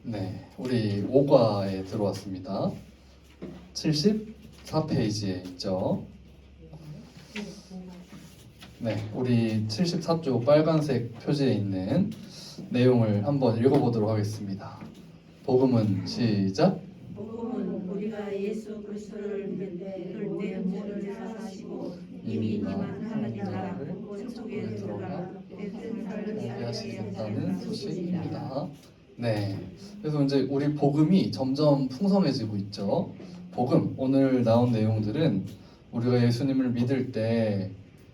네, 우리 5과에 들어왔습니다. 74페이지에 있죠. 네, 우리 74쪽 빨간색 표지에 있는 내용을 한번 읽어보도록 하겠습니다. 복음은 시작. 복음은 우리가 예수 그리스도를 믿을 때 모든 사사시고 이미 임한 하나님 나라 천국에 들어가 보게 하시겠다는 소식입니다. 네, 그래서 이제 우리 복음이 점점 풍성해지고 있죠. 복음, 오늘 나온 내용들은 우리가 예수님을 믿을 때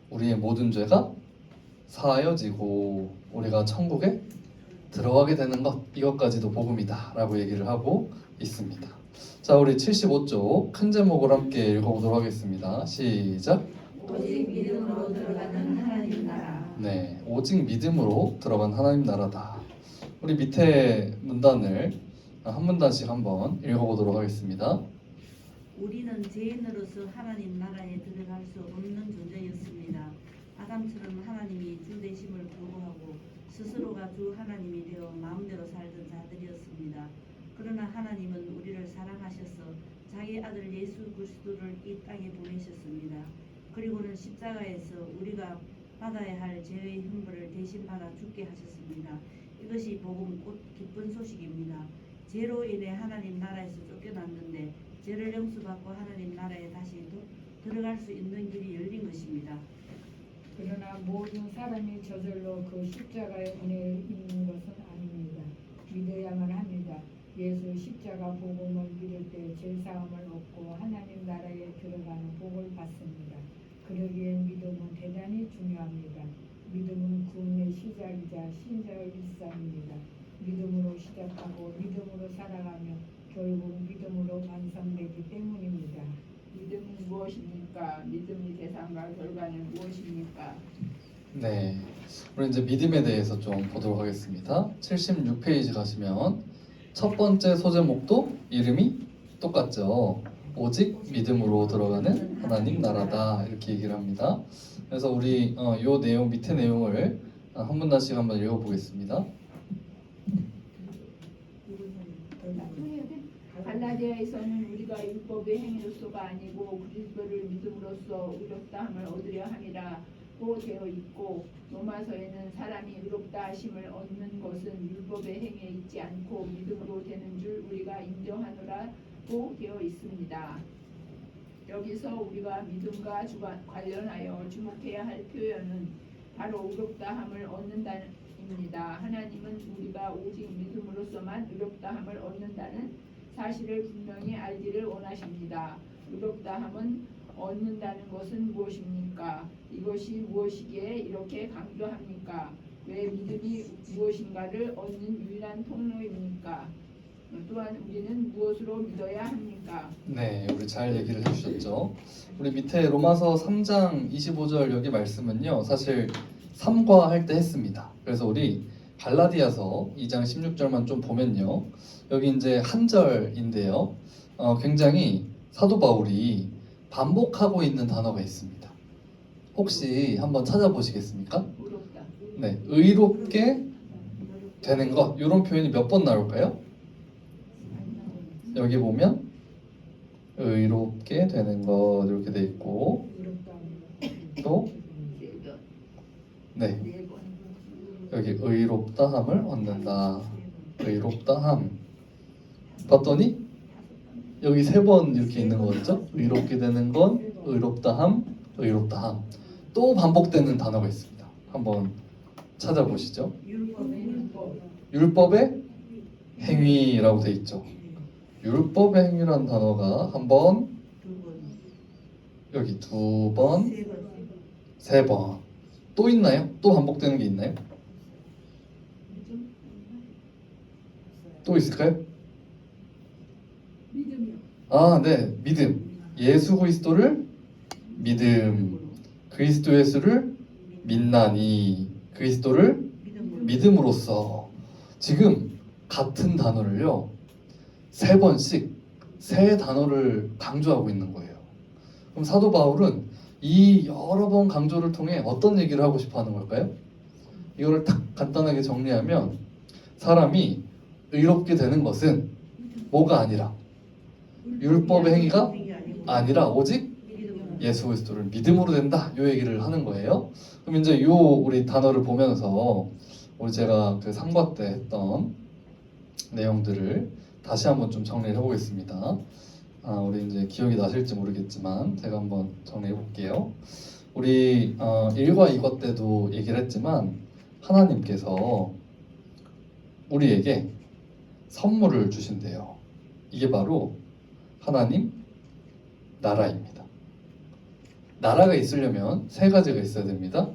우리의 모든 죄가 사하여지고 우리가 천국에 들어가게 되는 것, 이것까지도 복음이다 라고 얘기를 하고 있습니다. 자, 우리 75쪽 큰 제목을 함께 읽어보도록 하겠습니다. 시작. 오직 믿음으로 들어가는 하나님 나라. 네, 오직 믿음으로 들어간 하나님 나라다. 우리 밑에 문단을 한 문단씩 한번 읽어보도록 하겠습니다. 우리는 죄인으로서 하나님 나라에 들어갈 수 없는 존재였습니다. 아담처럼 하나님이 주 되심을 거부하고 스스로가 주 하나님이 되어 마음대로 살던 자들이었습니다. 그러나 하나님은 우리를 사랑하셔서 자기 아들 예수 그리스도를 이 땅에 보내셨습니다. 그리고는 십자가에서 우리가 받아야 할 죄의 형벌을 대신 받아 죽게 하셨습니다. 이것이 복음 곧 기쁜 소식입니다. 죄로 인해 하나님 나라에서 쫓겨났는데 죄를 용서받고 하나님 나라에 다시 들어갈 수 있는 길이 열린 것입니다. 그러나 모든 사람이 저절로 그 십자가의 은혜를 입는 것은 아닙니다. 믿어야만 합니다. 예수 십자가 복음을 믿을 때 죄사함을 얻고 하나님 나라에 들어가는 복을 받습니다. 그러기엔 믿음은 대단히 중요합니다. 믿음은 구원의 시작이자 신자의 일상입니다. 믿음으로 시작하고 믿음으로 살아가며 결국 믿음으로 완성되기 때문입니다. 믿음이 무엇입니까? 믿음의 대상과 결과는 무엇입니까? 네, 우리 이제 믿음에 대해서 좀 보도록 하겠습니다. 76페이지 가시면 첫 번째 소제목도 이름이 똑같죠. 오직 믿음으로 들어가는 하나님 나라다, 이렇게 얘기를 합니다. 그래서 우리 요 내용, 밑에 내용을 한 문단씩 한번 읽어보겠습니다. 갈라디아에서는 우리가 율법의 행위로서가 아니고 그리스도를 믿음으로써 의롭다함을 얻으려 함이라고 되어 있고, 로마서에는 사람이 의롭다 하심을 얻는 것은 율법의 행위에 있지 않고 믿음으로 되는 줄 우리가 인정하노라고 되어 있습니다. 여기서 우리가 믿음과 관련하여 주목해야 할 표현은 바로 의롭다함을 얻는다입니다. 하나님은 우리가 오직 믿음으로서만 의롭다함을 얻는다는 사실을 분명히 알기를 원하십니다. 의롭다함은 얻는다는 것은 무엇입니까? 이것이 무엇이기에 이렇게 강조합니까? 왜 믿음이 무엇인가를 얻는 유일한 통로입니까? 또한 우리는 무엇으로 믿어야 합니까? 네, 우리 잘 얘기를 해주셨죠. 우리 밑에 로마서 3장 25절 여기 말씀은요, 사실 3과 할 때 했습니다. 그래서 우리 갈라디아서 2장 16절만 좀 보면요, 여기 이제 한 절인데요, 굉장히 사도 바울이 반복하고 있는 단어가 있습니다. 혹시 한번 찾아보시겠습니까? 의롭다. 네, 의롭게 되는 것, 이런 표현이 몇 번 나올까요? 여기 보면 의롭게 되는 것 이렇게 돼 있고, 또 네, 네 번. 여기 의롭다함을 얻는다, 의롭다함 봤더니 여기 3번 이렇게 있는 거 같죠? 의롭게 되는 건, 의롭다함, 의롭다함. 또 반복되는 단어가 있습니다. 한번 찾아보시죠. 율법의 행위라고 돼 있죠. 율법의 행위라는 단어가 한 번, 여기 2번, 3번. 또 있나요? 또 반복되는 게 있나요? 또 있을까요? 믿음이요. 아, 네, 믿음. 예수 그리스도를 믿음. 그리스도 예수를 믿나니. 그리스도를 믿음으로써. 지금 같은 단어를요, 3번씩 세 단어를 강조하고 있는 거예요. 그럼 사도 바울은 이 여러 번 강조를 통해 어떤 얘기를 하고 싶어 하는 걸까요? 이거를 딱 간단하게 정리하면, 사람이 의롭게 되는 것은 뭐가 아니라 율법의 행위가 아니라 오직 예수 그리스도를 믿음으로 된다. 요 얘기를 하는 거예요. 그럼 이제 요 우리 단어를 보면서 우리 제가 그 3과 때 했던 내용들을 다시 한번 좀 정리를 해보겠습니다. 우리 이제 기억이 나실지 모르겠지만 제가 한번 정리해 볼게요. 우리 1과 2과 때도 얘기를 했지만 하나님께서 우리에게 선물을 주신대요. 이게 바로 하나님 나라입니다. 나라가 있으려면 세 가지가 있어야 됩니다.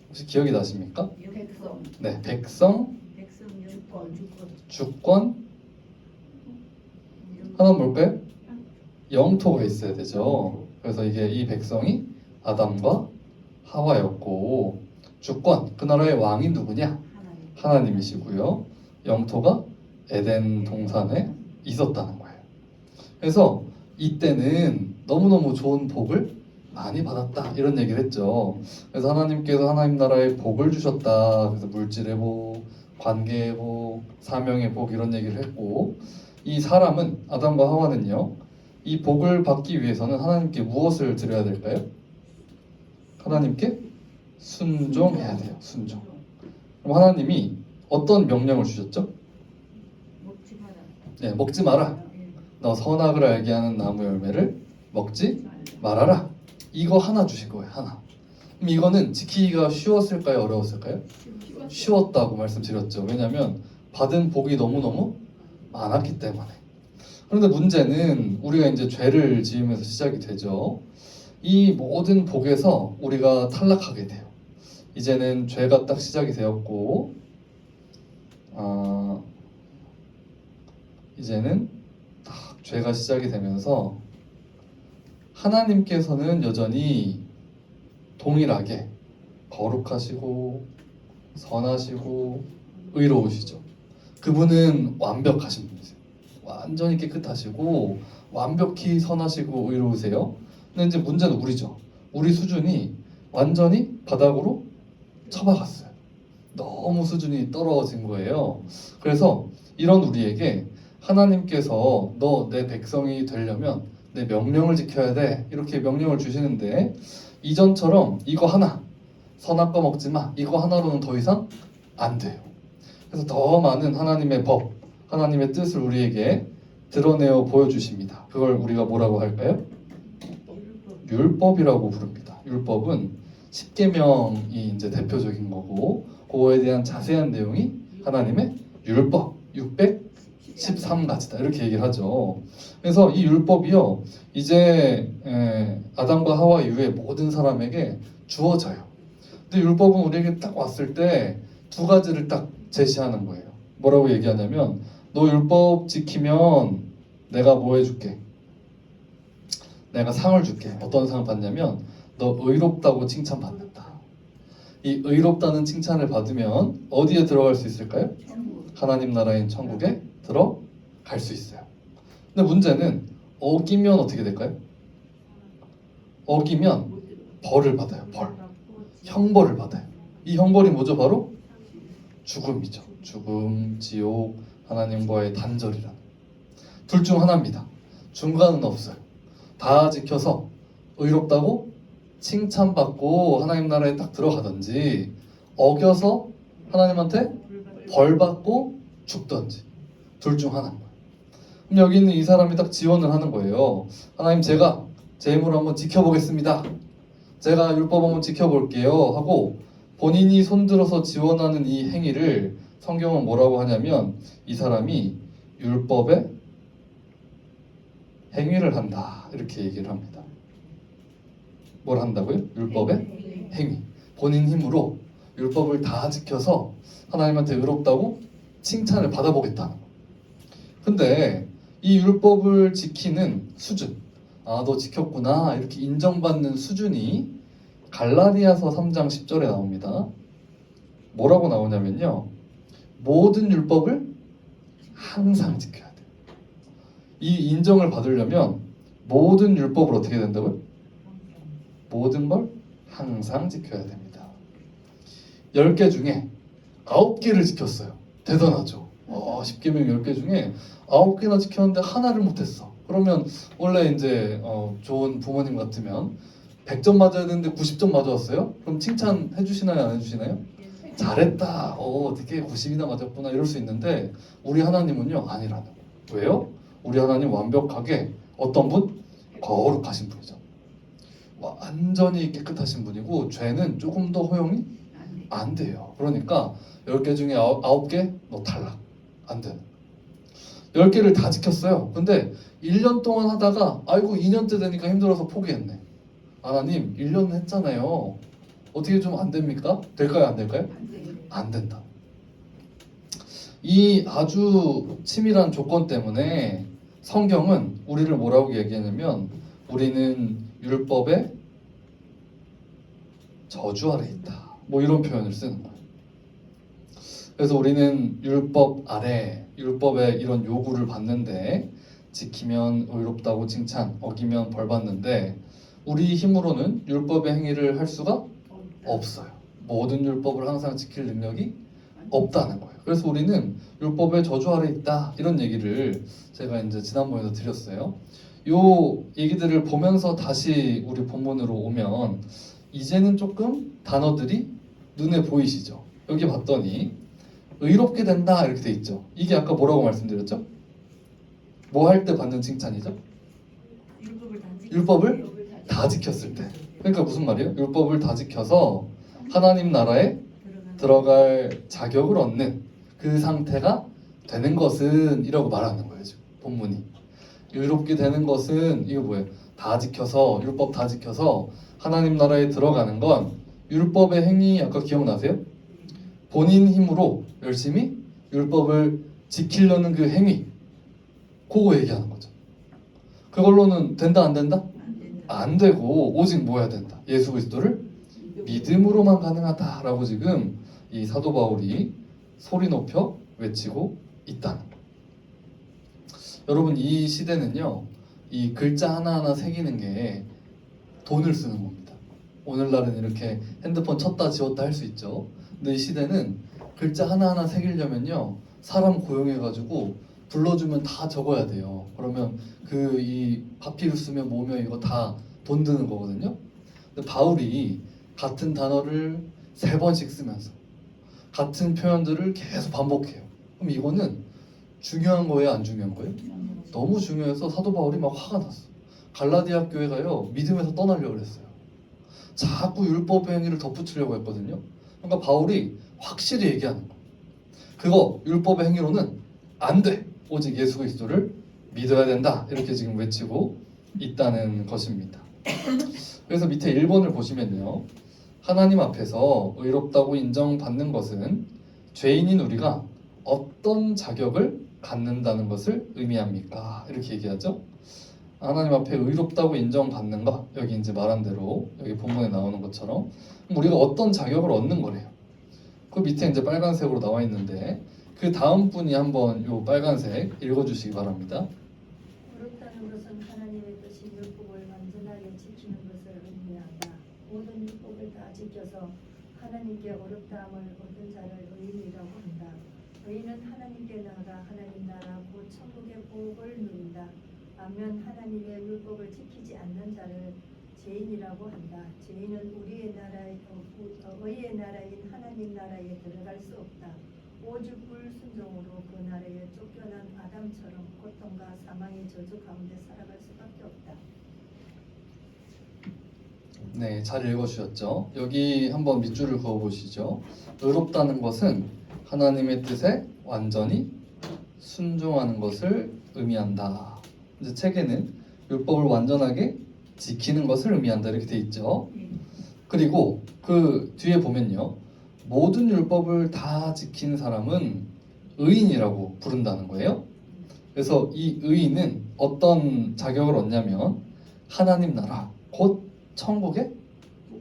혹시 기억이 나십니까? 백성, 네, 백성, 주권, 하나는 뭘까요? 영토가 있어야 되죠. 그래서 이게 이 백성이 아담과 하와였고, 주권, 그 나라의 왕이 누구냐? 하나님이시고요. 영토가 에덴 동산에 있었다는 거예요. 그래서 이때는 너무너무 좋은 복을 많이 받았다 이런 얘기를 했죠. 그래서 하나님께서 하나님 나라에 복을 주셨다. 그래서 물질의 복, 관계의 복, 사명의 복 이런 얘기를 했고, 이 사람은 아담과 하와는요, 이 복을 받기 위해서는 하나님께 무엇을 드려야 될까요? 하나님께 순종해야 돼요. 순종. 그럼 하나님이 어떤 명령을 주셨죠? 먹지 마라. 네, 먹지 마라. 너 선악을 알게 하는 나무 열매를 먹지 말아라. 이거 하나 주신 거예요. 하나. 그럼 이거는 지키기가 쉬웠을까요? 어려웠을까요? 쉬웠다고 말씀드렸죠. 왜냐하면 받은 복이 너무너무 많았기 때문에. 그런데 문제는 우리가 이제 죄를 지으면서 시작이 되죠. 이 모든 복에서 우리가 탈락하게 돼요. 이제는 죄가 딱 시작이 되었고, 이제는 딱 죄가 시작이 되면서 하나님께서는 여전히 동일하게 거룩하시고 선하시고 의로우시죠. 그분은 완벽하신 분이세요. 완전히 깨끗하시고 완벽히 선하시고 의로우세요. 근데 이제 문제는 우리죠. 우리 수준이 완전히 바닥으로 처박았어요. 너무 수준이 떨어진 거예요. 그래서 이런 우리에게 하나님께서 너 내 백성이 되려면 내 명령을 지켜야 돼. 이렇게 명령을 주시는데 이전처럼 이거 하나, 선악과 먹지 마. 이거 하나로는 더 이상 안 돼요. 그래서 더 많은 하나님의 법, 하나님의 뜻을 우리에게 드러내어 보여주십니다. 그걸 우리가 뭐라고 할까요? 율법이라고 부릅니다. 율법은 십계명이 이제 대표적인 거고, 그거에 대한 자세한 내용이 하나님의 율법 613가지다 이렇게 얘기를 하죠. 그래서 이 율법이요, 이제 아담과 하와 이후에 모든 사람에게 주어져요. 근데 율법은 우리에게 딱 왔을 때 두 가지를 딱 제시하는 거예요. 뭐라고 얘기하냐면, 너 율법 지키면 내가 뭐 해줄게? 내가 상을 줄게. 어떤 상을 받냐면 너 의롭다고 칭찬받는다. 이 의롭다는 칭찬을 받으면 어디에 들어갈 수 있을까요? 하나님 나라인 천국에 들어갈 수 있어요. 근데 문제는 어기면 어떻게 될까요? 어기면 벌을 받아요. 벌. 형벌을 받아요. 이 형벌이 뭐죠? 바로 죽음이죠. 죽음, 지옥, 하나님과의 단절이라는. 둘 중 하나입니다. 중간은 없어요. 다 지켜서 의롭다고 칭찬받고 하나님 나라에 딱 들어가든지, 어겨서 하나님한테 벌 받고 죽든지, 둘 중 하나인 거예요. 그럼 여기 있는 이 사람이 딱 지원을 하는 거예요. 하나님, 제가 제 힘으로 한번 지켜보겠습니다. 제가 율법 한번 지켜볼게요 하고 본인이 손들어서 지원하는 이 행위를 성경은 뭐라고 하냐면, 이 사람이 율법의 행위를 한다 이렇게 얘기를 합니다. 뭘 한다고요? 율법의 행위. 본인 힘으로 율법을 다 지켜서 하나님한테 의롭다고 칭찬을 받아보겠다는 거예요. 근데 이 율법을 지키는 수준, 너 지켰구나 이렇게 인정받는 수준이 갈라디아서 3장 10절에 나옵니다. 뭐라고 나오냐면요, 모든 율법을 항상 지켜야 돼요. 이 인정을 받으려면 모든 율법을 어떻게 된다고요? 모든 걸 항상 지켜야 됩니다. 10개 중에 9개를 지켰어요. 대단하죠. 와, 10계명 10개 중에 9개나 지켰는데 하나를 못했어. 그러면 원래 이제 좋은 부모님 같으면 100점 맞아야 되는데 90점 맞았어요? 그럼 칭찬해 주시나요, 안 해주시나요? 잘했다. 어떻게 90이나 맞았구나 이럴 수 있는데 우리 하나님은요 아니라는 거예요. 왜요? 우리 하나님 완벽하게 어떤 분? 거룩하신 분이죠. 완전히 깨끗하신 분이고 죄는 조금 더 허용이 안 돼요. 그러니까 10개 중에 9개 너 탈락. 안 되는. 10개를 다 지켰어요. 근데 1년 동안 하다가 아이고 2년째 되니까 힘들어서 포기했네. 하나님 1년 했잖아요. 어떻게 좀 안 됩니까? 될까요? 안 될까요? 안 된다. 이 아주 치밀한 조건 때문에 성경은 우리를 뭐라고 얘기하냐면 우리는 율법의 저주 아래 있다. 뭐 이런 표현을 쓰는 거예요. 그래서 우리는 율법 아래, 율법의 이런 요구를 받는데 지키면 의롭다고 칭찬, 어기면 벌 받는데 우리 힘으로는 율법의 행위를 할 수가 없어요. 모든 율법을 항상 지킬 능력이 없다는 거예요. 그래서 우리는 율법의 저주 아래 있다 이런 얘기를 제가 이제 지난번에도 드렸어요. 요 얘기들을 보면서 다시 우리 본문으로 오면 이제는 조금 단어들이 눈에 보이시죠? 여기 봤더니 의롭게 된다 이렇게 돼 있죠. 이게 아까 뭐라고 말씀드렸죠? 뭐 할 때 받는 칭찬이죠? 율법을 다 지켰을 때. 그러니까 무슨 말이에요? 율법을 다 지켜서 하나님 나라에 들어갈 자격을 얻는 그 상태가 되는 것은 이라고 말하는 거예요. 지금 본문이. 의롭게 되는 것은 이거 뭐예요? 다 지켜서 율법 다 지켜서 하나님 나라에 들어가는 건 율법의 행위 아까 기억나세요? 본인 힘으로 열심히 율법을 지키려는 그 행위 그거 얘기하는 거죠. 그걸로는 된다 안 된다? 안 되고 오직 뭐 해야 된다? 예수 그리스도를 믿음으로만 가능하다라고 지금 이 사도 바울이 소리 높여 외치고 있다는 거예요. 여러분 이 시대는요 이 글자 하나하나 새기는 게 돈을 쓰는 겁니다. 오늘날은 이렇게 핸드폰 쳤다 지웠다 할 수 있죠. 근데 이 시대는 글자 하나하나 새기려면요 사람 고용해가지고 불러주면 다 적어야 돼요. 그러면 그 이 파피루스며 뭐며 이거 다 돈 드는 거거든요. 근데 바울이 같은 단어를 3번씩 쓰면서 같은 표현들을 계속 반복해요. 그럼 이거는 중요한 거예요, 안 중요한 거예요? 너무 중요해서 사도 바울이 막 화가 났어. 갈라디아 교회가요 믿음에서 떠나려고 그랬어요. 자꾸 율법의 행위를 덧붙이려고 했거든요. 그러니까 바울이 확실히 얘기하는 거예요. 그거 율법의 행위로는 안 돼. 오직 예수 그리스도를 믿어야 된다. 이렇게 지금 외치고 있다는 것입니다. 그래서 밑에 1번을 보시면요. 하나님 앞에서 의롭다고 인정받는 것은 죄인인 우리가 어떤 자격을 갖는다는 것을 의미합니까? 이렇게 얘기하죠. 하나님 앞에 의롭다고 인정받는 것, 여기 이제 말한 대로 여기 본문에 나오는 것처럼 우리가 어떤 자격을 얻는 거래요. 그 밑에 이제 빨간색으로 나와 있는데 그 다음 분이 한번 요 빨간색 읽어주시기 바랍니다. 의롭다는 것은 하나님의 뜻인 율법을 완전하게 지키는 것을 의미한다. 모든 율법을 다 지켜서 하나님께 어렵다함을 얻는 자를 의인이라고 한다. 의인은 하나님께 나아가 하나님 나라 곧 천국의 복을 누린다. 반면 하나님의 율법을 지키지 않는 자를 죄인이라고 한다. 죄인은 의의 나라인 하나님 나라에 들어갈 수 없다. 오직 불순종으로 그 나라에 쫓겨난 아담처럼 고통과 사망의 저주 가운데 살아갈 수밖에 없다. 네, 잘 읽어주셨죠? 여기 한번 밑줄을 그어보시죠. 의롭다는 것은 하나님의 뜻에 완전히 순종하는 것을 의미한다. 이제 책에는 율법을 완전하게 지키는 것을 의미한다 이렇게 돼 있죠. 그리고 그 뒤에 보면요. 모든 율법을 다 지키는 사람은 의인이라고 부른다는 거예요. 그래서 이 의인은 어떤 자격을 얻냐면 하나님 나라 곧 천국의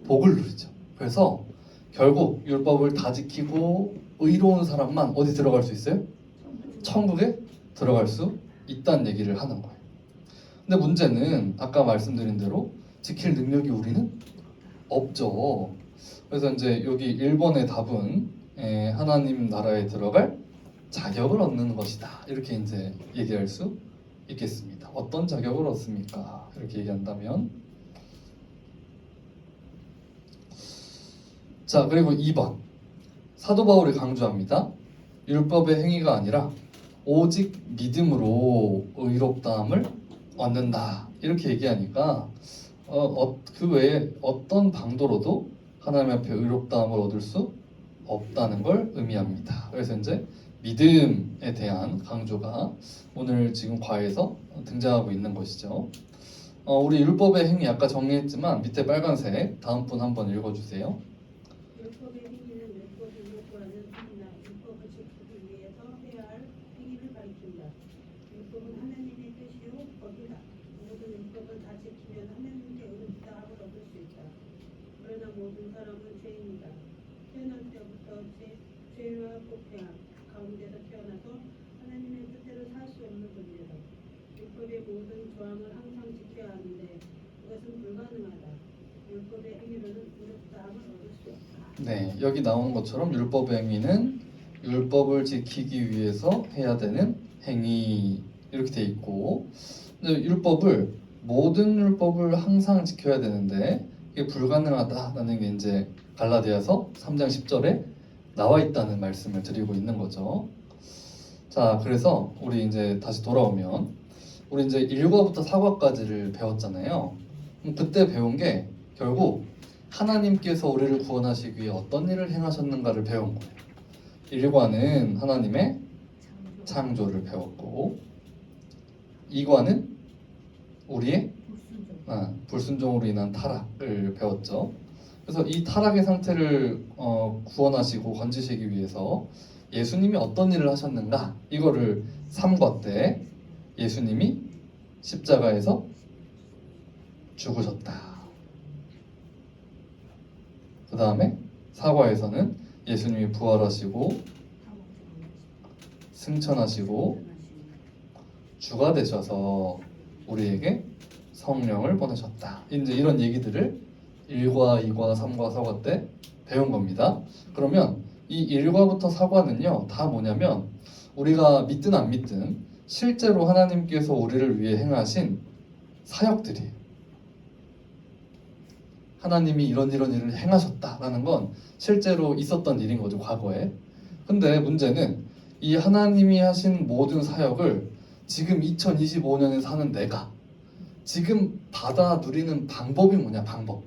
복을 누리죠. 그래서 결국 율법을 다 지키고 의로운 사람만 어디 들어갈 수 있어요? 천국에 들어갈 수 있다는 얘기를 하는 거예요. 근데 문제는 아까 말씀드린 대로 지킬 능력이 우리는 없죠. 그래서 이제 여기 1번의 답은 하나님 나라에 들어갈 자격을 얻는 것이다. 이렇게 이제 얘기할 수 있겠습니다. 어떤 자격을 얻습니까? 이렇게 얘기한다면, 자, 그리고 2번 사도 바울이 강조합니다. 율법의 행위가 아니라 오직 믿음으로 의롭다함을 얻는다. 이렇게 얘기하니까 그 외에 어떤 방도로도 하나님 앞에 의롭다함을 얻을 수 없다는 걸 의미합니다. 그래서 이제 믿음에 대한 강조가 오늘 지금 과에서 등장하고 있는 것이죠. 우리 율법의 행위 아까 정리했지만 밑에 빨간색 다음 분 한번 읽어주세요. 율법의 행위는 율법을 요구하는 행위나 율법을 지키기 위해서 해야 할 행위를 가리킨다. 율법은 하나님의 뜻이요 법이다. 모든 율법을 다 지키면 하나님께 의롭다함을 얻을 수 있다. 그러나 모든 사람은 죄인이다. 태어날 때부터 죄와 부패함 가운데서 태어나서 하나님의 뜻대로 살 수 없는 존재다. 율법의 모든 조항을 항상 지켜야 하는데 그것은 불가능하다. 율법의 행위로는 의롭다함을 얻을 수 없다. 네, 여기 나오는 것처럼 율법의 행위는 율법을 지키기 위해서 해야 되는 행위 이렇게 돼 있고, 근데 모든 율법을 항상 지켜야 되는데 이게 불가능하다라는 게 이제 갈라디아서 3장 10절에 나와 있다는 말씀을 드리고 있는 거죠. 자, 그래서 우리 이제 다시 돌아오면 우리 이제 1과부터 4과까지를 배웠잖아요. 그때 배운 게 결국 하나님께서 우리를 구원하시기 위해 어떤 일을 행하셨는가를 배운 거예요. 1과는 하나님의 창조를 배웠고 2과는 우리의 불순종으로 인한 타락을 배웠죠. 그래서 이 타락의 상태를 구원하시고 건지시기 위해서 예수님이 어떤 일을 하셨는가, 이거를 3과 때 예수님이 십자가에서 죽으셨다. 그 다음에 4과에서는 예수님이 부활하시고 승천하시고 주가 되셔서 우리에게 성령을 보내셨다. 이제 이런 얘기들을 1과, 2과, 3과, 4과 때 배운 겁니다. 그러면 이 1과부터 4과는요 다 뭐냐면 우리가 믿든 안 믿든 실제로 하나님께서 우리를 위해 행하신 사역들이에요. 하나님이 이런 일을 행하셨다라는 건 실제로 있었던 일인 거죠, 과거에. 근데 문제는 이 하나님이 하신 모든 사역을 지금 2025년에 사는 내가 지금 받아 누리는 방법이 뭐냐, 방법.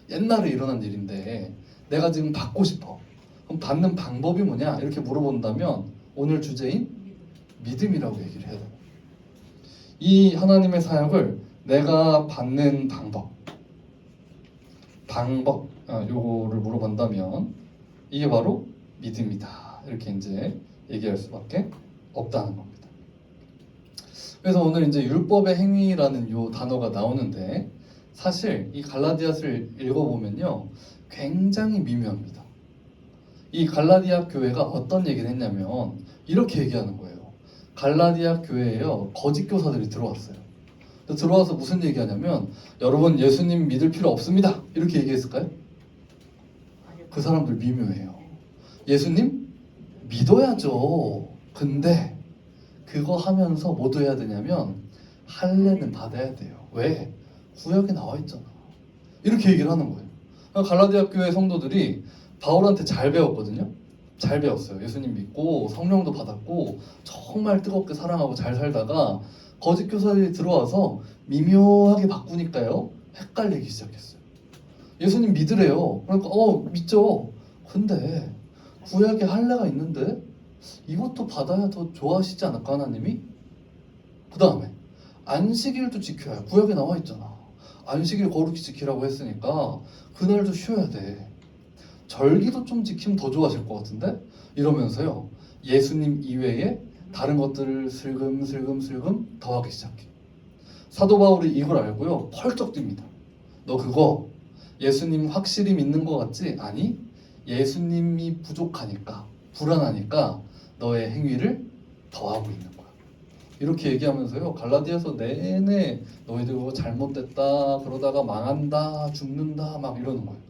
옛날에 일어난 일인데 내가 지금 받고 싶어. 그럼 받는 방법이 뭐냐 이렇게 물어본다면 오늘 주제인 믿음이라고 얘기를 해야 돼요. 이 하나님의 사역을 내가 받는 요거를 물어본다면 이게 바로 믿음이다. 이렇게 이제 얘기할 수밖에 없다는 겁니다. 그래서 오늘 이제 율법의 행위라는 요 단어가 나오는데 사실 이 갈라디아서를 읽어보면요 굉장히 미묘합니다. 이 갈라디아 교회가 어떤 얘기를 했냐면 이렇게 얘기하는 거예요. 갈라디아 교회에요 거짓 교사들이 들어왔어요. 들어와서 무슨 얘기하냐면 여러분 예수님 믿을 필요 없습니다. 이렇게 얘기했을까요? 그 사람들 미묘해요. 예수님 믿어야죠. 근데 그거 하면서 뭐 해야 되냐면 할례는 받아야 돼요. 왜? 구약에 나와 있잖아. 이렇게 얘기를 하는 거예요. 갈라디아 교회 성도들이 바울한테 잘 배웠거든요. 잘 배웠어요. 예수님 믿고 성령도 받았고 정말 뜨겁게 사랑하고 잘 살다가 거짓 교사들이 들어와서 미묘하게 바꾸니까요 헷갈리기 시작했어요. 예수님 믿으래요. 그러니까 믿죠. 근데 구약에 할례가 있는데 이것도 받아야 더 좋아하시지 않을까 하나님이? 그 다음에 안식일도 지켜야, 구약에 나와 있잖아. 안식일 거룩히 지키라고 했으니까 그날도 쉬어야 돼. 절기도 좀 지키면 더 좋아하실 것 같은데? 이러면서요 예수님 이외에 다른 것들을 슬금슬금 더하기 시작해. 사도 바울이 이걸 알고요 펄쩍 뜁니다. 너 그거 예수님 확실히 믿는 것 같지? 아니, 예수님이 부족하니까 불안하니까 너의 행위를 더하고 있는 거야. 이렇게 얘기하면서요 갈라디아서 내내 너희들 그거 잘못됐다, 그러다가 망한다, 죽는다 막 이러는 거예요.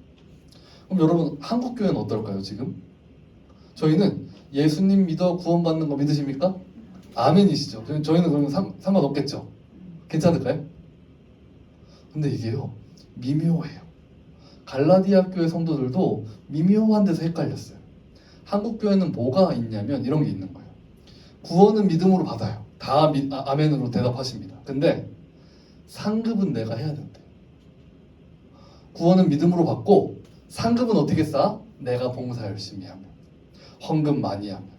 그럼 여러분 한국 교회는 어떨까요? 지금 저희는 예수님 믿어 구원받는 거 믿으십니까? 아멘이시죠. 저희는 그러면 상관없겠죠. 괜찮을까요? 근데 이게요 미묘해요. 갈라디아 교회 성도들도 미묘한 데서 헷갈렸어요. 한국 교회는 뭐가 있냐면 이런 게 있는 거예요. 구원은 믿음으로 받아요. 다 아멘으로 대답하십니다. 근데 상급은 내가 해야 된대. 구원은 믿음으로 받고 상급은 어떻게 쌓아? 내가 봉사 열심히 하면, 헌금 많이 하면,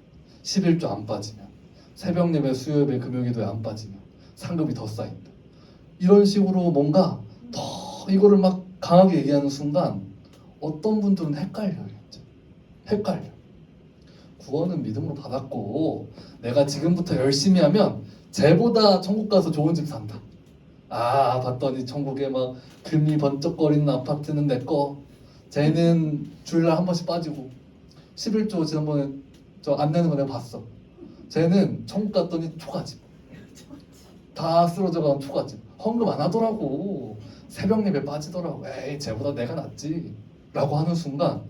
11조 안 빠지면, 새벽 예배, 수요 예배, 금요 기도에 안 빠지면 상급이 더 쌓인다. 이런 식으로 뭔가 더 이거를 막 강하게 얘기하는 순간 어떤 분들은 헷갈려요. 이제. 헷갈려. 구원은 믿음으로 받았고 내가 지금부터 열심히 하면 쟤보다 천국 가서 좋은 집 산다. 아 봤더니 천국에 막 금이 번쩍거리는 아파트는 내꺼. 쟤는 주일날 한 번씩 빠지고 11조 지난번에 저 안 내는 거 내가 봤어. 쟤는 천국 갔더니 초가집. 다 쓰러져가는 초가집. 헌금 안 하더라고. 새벽 예배 빠지더라고. 에이 쟤보다 내가 낫지 라고 하는 순간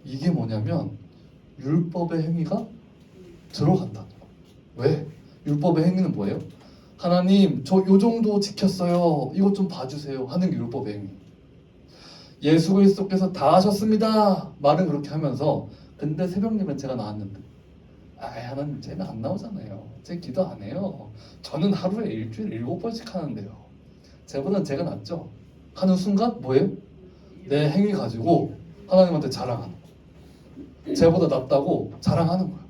이게 뭐냐면 율법의 행위가 들어간다. 왜? 율법의 행위는 뭐예요? 하나님 저 요 정도 지켰어요. 이것 좀 봐주세요 하는 게 율법의 행위. 예수 그리스도께서 다 하셨습니다. 말은 그렇게 하면서 근데 새벽 예배는 제가 나왔는데 하나님 쟤는 안 나오잖아요. 쟤 기도 안 해요. 저는 하루에 일주일에 7번씩 하는데요. 쟤보다는 제가 낫죠. 하는 순간 뭐예요? 내 행위 가지고 하나님한테 자랑하는 거예요. 쟤보다 낫다고 자랑하는 거예요.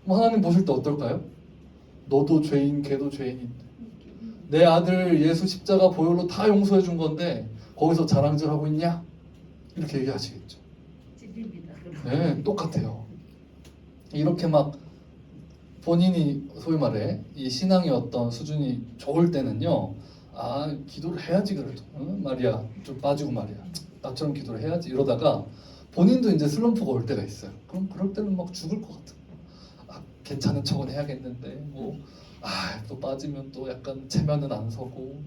그럼 하나님 보실 때 어떨까요? 너도 죄인, 걔도 죄인인데 내 아들 예수 십자가 보혈로 다 용서해 준 건데 거기서 자랑질하고 있냐? 이렇게 얘기하시겠죠. 찔립니다. 네, 똑같아요. 이렇게 막 본인이 소위 말해 이 신앙의 어떤 수준이 좋을 때는요, 아 기도를 해야지 그래도 말이야 좀 빠지고 말이야 나처럼 기도를 해야지 이러다가 본인도 이제 슬럼프가 올 때가 있어요. 그럼 그럴 때는 막 죽을 것 같아. 아 괜찮은 척은 해야겠는데 뭐 또 빠지면 또 약간 체면은 안 서고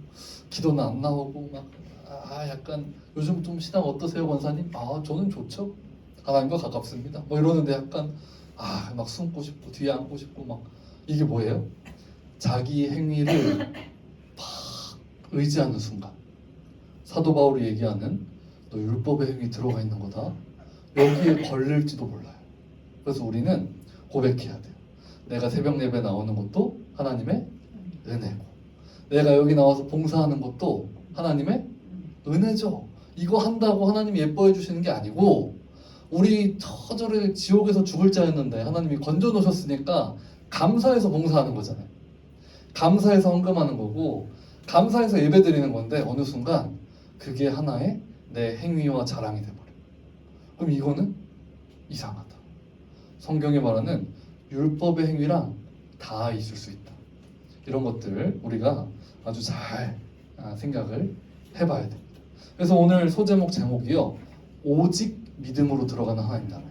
기도는 안 나오고 막 약간 요즘 좀 신앙 어떠세요 권사님? 저는 좋죠. 하나님과 가깝습니다. 뭐 이러는데 약간 막 숨고 싶고 뒤에 앉고 싶고 막 이게 뭐예요? 자기 행위를 막 의지하는 순간 사도 바울이 얘기하는 너 율법의 행위 들어가 있는 거다. 여기에 걸릴지도 몰라요. 그래서 우리는 고백해야 돼요. 내가 새벽 예배 나오는 것도 하나님의 은혜고 내가 여기 나와서 봉사하는 것도 하나님의 은혜죠. 이거 한다고 하나님이 예뻐해 주시는 게 아니고 우리 처절히 지옥에서 죽을 자였는데 하나님이 건져 놓으셨으니까 감사해서 봉사하는 거잖아요. 감사해서 헌금하는 거고 감사해서 예배 드리는 건데 어느 순간 그게 하나의 내 행위와 자랑이 돼버려요. 그럼 이거는 이상하다. 성경이 말하는 율법의 행위랑 다 있을 수 있다. 이런 것들 우리가 아주 잘 생각을 해봐야 됩니다. 그래서 오늘 소제목 제목이요, 오직 믿음으로 들어가는 하나님 나라예요.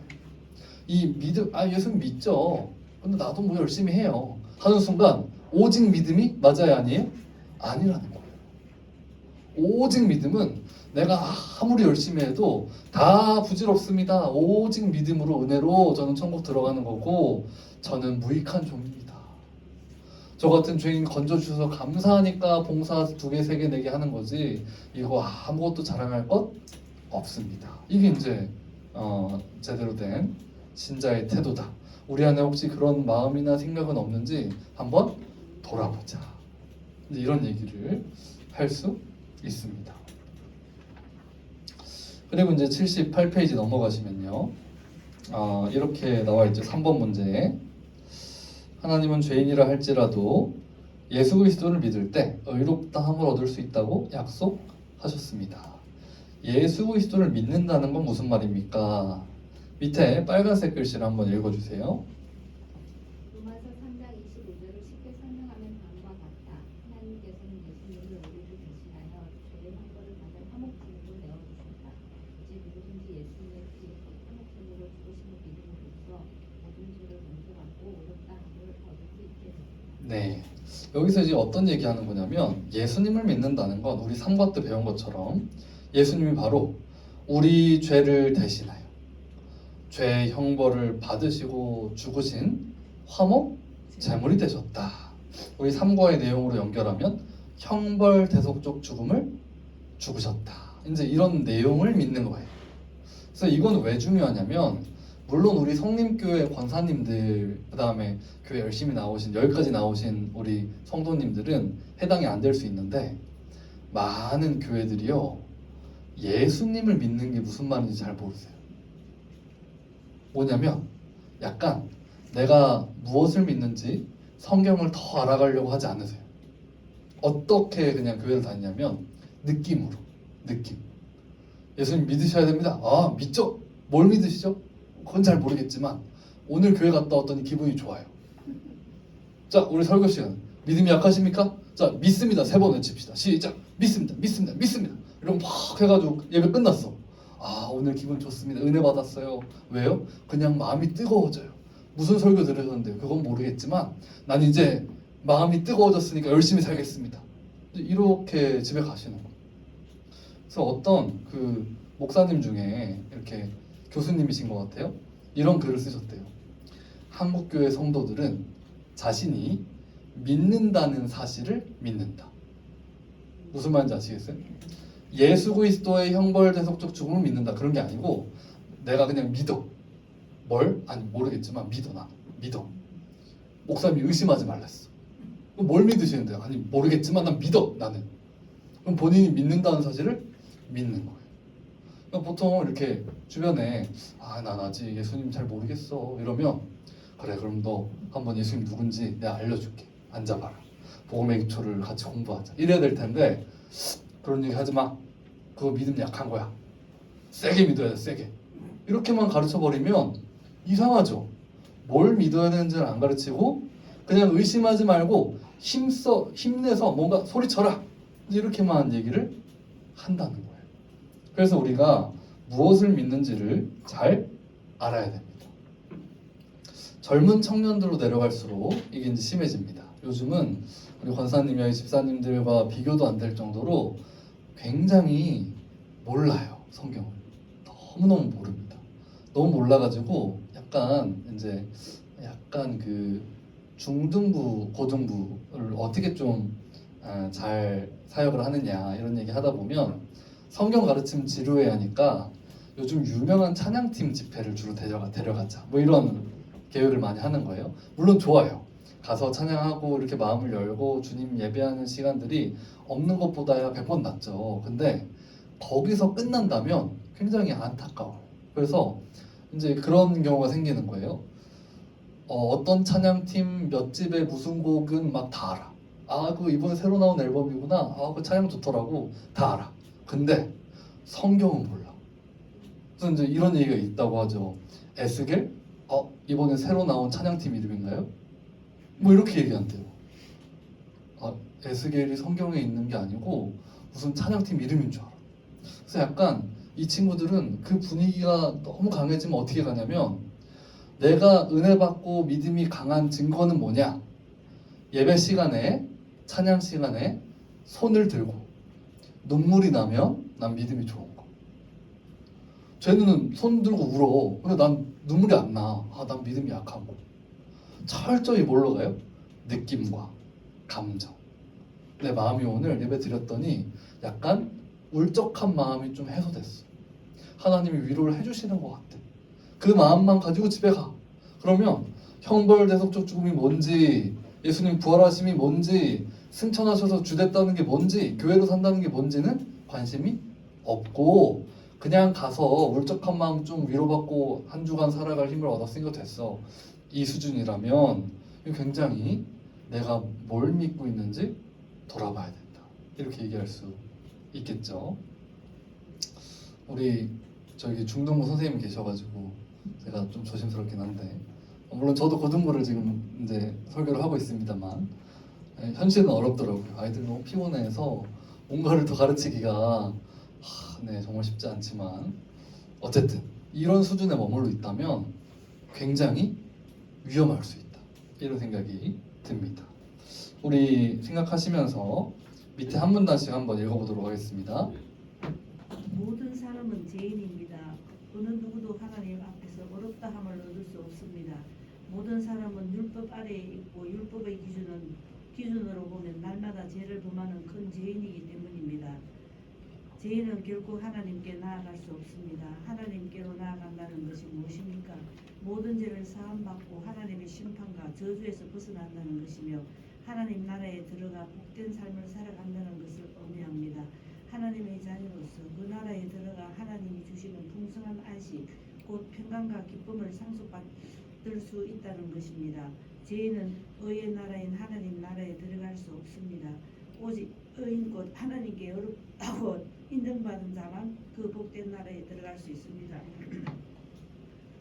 이 믿음, 예수님 믿죠. 근데 나도 뭐 열심히 해요 하는 순간 오직 믿음이 맞아요 아니에요? 아니라는 거예요. 오직 믿음은 내가 아무리 열심히 해도 다 부질없습니다. 오직 믿음으로 은혜로 저는 천국 들어가는 거고 저는 무익한 종입니다. 저 같은 죄인 건져주셔서 감사하니까 봉사 2개, 3개, 4개 하는 거지 이거 아무것도 자랑할 것 없습니다. 이게 이제 제대로 된 신자의 태도다. 우리 안에 혹시 그런 마음이나 생각은 없는지 한번 돌아보자. 이런 얘기를 할 수 있습니다. 그리고 이제 78페이지 넘어가시면요, 이렇게 나와 있죠. 3번 문제. 하나님은 죄인이라 할지라도 예수 그리스도를 믿을 때 의롭다함을 얻을 수 있다고 약속하셨습니다. 예수 그리스도를 믿는다는 건 무슨 말입니까? 밑에 빨간색 글씨를 한번 읽어주세요. 로마서 3장 25절을 쉽게 설명하면 다음과 같다. 하나님께서는 예수님을 우리를 대신하여 죄의 형벌을 받을 화목제물로 내어주셨다. 즉 누구든지 예수님의 피 화목제물로 죽으심을 믿음으로써 모든 죄를 용서받고 의롭다함을 얻을 수 있게 됩니다. 네, 여기서 이제 어떤 얘기하는 거냐면 예수님을 믿는다는 건 우리 3과 때 배운 것처럼 예수님이 바로 우리 죄를 대신하여 죄의 형벌을 받으시고 죽으신 화목 제물이 되셨다. 우리 3과의 내용으로 연결하면 형벌 대속적 죽음을 죽으셨다. 이제 이런 내용을 믿는 거예요. 그래서 이건 왜 중요하냐면 물론 우리 성림교회 권사님들 그다음에 교회 열심히 나오신 여기까지 나오신 우리 성도님들은 해당이 안 될 수 있는데 많은 교회들이요 예수님을 믿는 게 무슨 말인지 잘 모르세요. 뭐냐면 약간 내가 무엇을 믿는지 성경을 더 알아가려고 하지 않으세요. 어떻게 그냥 교회를 다니냐면 느낌. 예수님 믿으셔야 됩니다. 아 믿죠? 뭘 믿으시죠? 그건 잘 모르겠지만 오늘 교회 갔다 왔더니 기분이 좋아요. 자 우리 설교 시간 믿음이 약하십니까? 자 믿습니다. 3번 외칩시다. 시작. 믿습니다. 이러면 막 해가지고 예배 끝났어. 아 오늘 기분 좋습니다. 은혜 받았어요. 왜요? 그냥 마음이 뜨거워져요. 무슨 설교 들으셨는데요? 그건 모르겠지만 난 이제 마음이 뜨거워졌으니까 열심히 살겠습니다. 이렇게 집에 가시는 거예요. 그래서 어떤 그 목사님 중에 이렇게 교수님이신 것 같아요. 이런 글을 쓰셨대요. 한국교회 성도들은 자신이 믿는다는 사실을 믿는다. 무슨 말인지 아시겠어요? 예수 그리스도의 형벌 대속적 죽음을 믿는다 그런 게 아니고 내가 그냥 믿어. 뭘? 아니 모르겠지만 믿어. 나 믿어. 목사님이 의심하지 말랬어. 그럼 뭘 믿으시는데요? 아니 모르겠지만 난 믿어. 나는. 그럼 본인이 믿는다는 사실을 믿는 거예요. 그러니까 보통 이렇게 주변에 난 아직 예수님 잘 모르겠어 이러면 그래 그럼 너 한번 예수님 누군지 내가 알려줄게. 앉아봐라. 복음의 기초를 같이 공부하자. 이래야 될 텐데 그런 얘기 하지 마. 그거 믿음 약한 거야. 세게 믿어야 돼. 세게. 이렇게만 가르쳐버리면 이상하죠. 뭘 믿어야 되는지를 안 가르치고 그냥 의심하지 말고 힘내서 뭔가 소리쳐라. 이렇게만 얘기를 한다는 거예요. 그래서 우리가 무엇을 믿는지를 잘 알아야 됩니다. 젊은 청년들로 내려갈수록 이게 이제 심해집니다. 요즘은 우리 권사님이나 집사님들과 비교도 안 될 정도로 굉장히 몰라요. 성경을 너무너무 모릅니다. 너무 몰라가지고 약간 그 중등부, 고등부를 어떻게 좀 잘 사역을 하느냐 이런 얘기 하다 보면 성경 가르침 지루해 하니까 요즘 유명한 찬양팀 집회를 주로 데려가자 뭐 이런 계획을 많이 하는 거예요. 물론 좋아요. 가서 찬양하고 이렇게 마음을 열고 주님 예배하는 시간들이 없는 것보다야 100번 낫죠. 근데 거기서 끝난다면 굉장히 안타까워요. 그래서 이제 그런 경우가 생기는 거예요. 어떤 찬양팀 몇 집의 무슨 곡은 막 다 알아. 그거 이번에 새로 나온 앨범이구나. 그 찬양 좋더라고. 다 알아. 근데 성경은 몰라. 그래서 이제 이런 얘기가 있다고 하죠. 에스겔? 이번에 새로 나온 찬양팀 이름인가요? 뭐 이렇게 얘기한대요. 에스겔이 성경에 있는 게 아니고 무슨 찬양팀 이름인 줄 알아. 그래서 약간 이 친구들은 그 분위기가 너무 강해지면 어떻게 가냐면 내가 은혜 받고 믿음이 강한 증거는 뭐냐? 예배 시간에 찬양 시간에 손을 들고 눈물이 나면 난 믿음이 좋은 거. 쟤는 손 들고 울어. 근데 난 눈물이 안 나. 난 믿음이 약한 거. 철저히 뭘로 가요? 느낌과 감정. 내 마음이 오늘 예배 드렸더니 약간 울적한 마음이 좀 해소됐어. 하나님이 위로를 해주시는 것 같아. 그 마음만 가지고 집에 가. 그러면 형벌 대속적 죽음이 뭔지, 예수님 부활하심이 뭔지, 승천하셔서 주됐다는 게 뭔지, 교회로 산다는 게 뭔지는 관심이 없고 그냥 가서 울적한 마음 좀 위로받고 한 주간 살아갈 힘을 얻었으니까 됐어. 이 수준이라면 굉장히 내가 뭘 믿고 있는지 돌아봐야 된다. 이렇게 얘기할 수 있겠죠. 우리 저기 중등부 선생님이 계셔가지고 제가 좀 조심스럽긴 한데 물론 저도 고등부를 지금 이제 설교를 하고 있습니다만 현실은 어렵더라고요. 아이들 너무 피곤해서 뭔가를 더 가르치기가 정말 쉽지 않지만 어쨌든 이런 수준에 머물러 있다면 굉장히 위험할 수 있다. 이런 생각이 듭니다. 우리 생각하시면서 밑에 한 문단씩 한번 읽어보도록 하겠습니다. 모든 사람은 죄인입니다. 어느 누구도 하나님 앞에서 어렵다 의롭다함을 얻을 수 없습니다. 모든 사람은 율법 아래에 있고 율법의 기준으로 보면 날마다 죄를 범하는 큰 죄인이기 때문입니다. 죄인은 결코 하나님께 나아갈 수 없습니다. 하나님께로 나아간다는 것이 무엇입니까? 모든 죄를 사함받고 하나님의 심판과 저주에서 벗어난다는 것이며 하나님 나라에 들어가 복된 삶을 살아간다는 것을 의미합니다. 하나님의 자녀로서 그 나라에 들어가 하나님이 주시는 풍성한 안식, 곧 평강과 기쁨을 상속받을 수 있다는 것입니다. 죄인은 의의 나라인 하나님 나라에 들어갈 수 없습니다. 오직 의인 곧 하나님께 의롭다고 인정받은 자만 그 복된 나라에 들어갈 수 있습니다.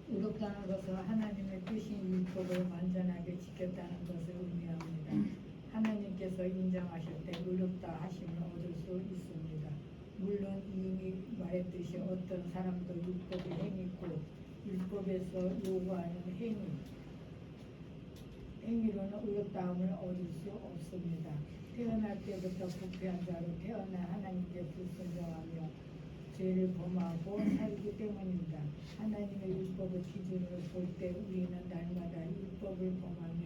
의롭다는 것은 하나님의 뜻인 율법을 완전하게 지켰다는 것을 의미합니다. 하나님께서 인정하실 때 의롭다 하심을 얻을 수 있습니다. 물론 이미 말했듯이 어떤 사람도 율법의 행위고 율법에서 요구하는 행위로는 의롭다함을 얻을 수 없습니다. 태어날 때부터 부패한 자로 태어나 하나님께 불순종하며 죄를 범하고 살기 때문입니다. 하나님의 율법을 기준으로 볼 때 우리는 날마다 율법을 범하며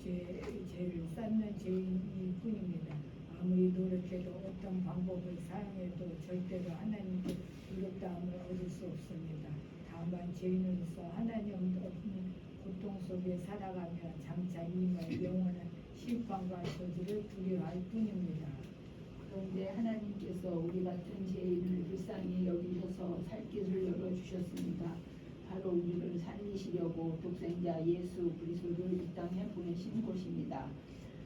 죄를 쌓는 죄인일 뿐입니다. 아무리 노력해도 어떤 방법을 사용해도 절대로 하나님께 의롭다함을 얻을 수 없습니다. 다만 죄인으로서 하나님 없는 고통 속에 살아가며 장차 임할 영원한 심판과 저주를 두려워할 뿐입니다. 그런데 하나님께서 우리 같은 죄인을 불쌍히 여기셔서 살 길을 열어주셨습니다. 바로 우리를 살리시려고 독생자 예수 그리스도를 이 땅에 보내신 곳입니다.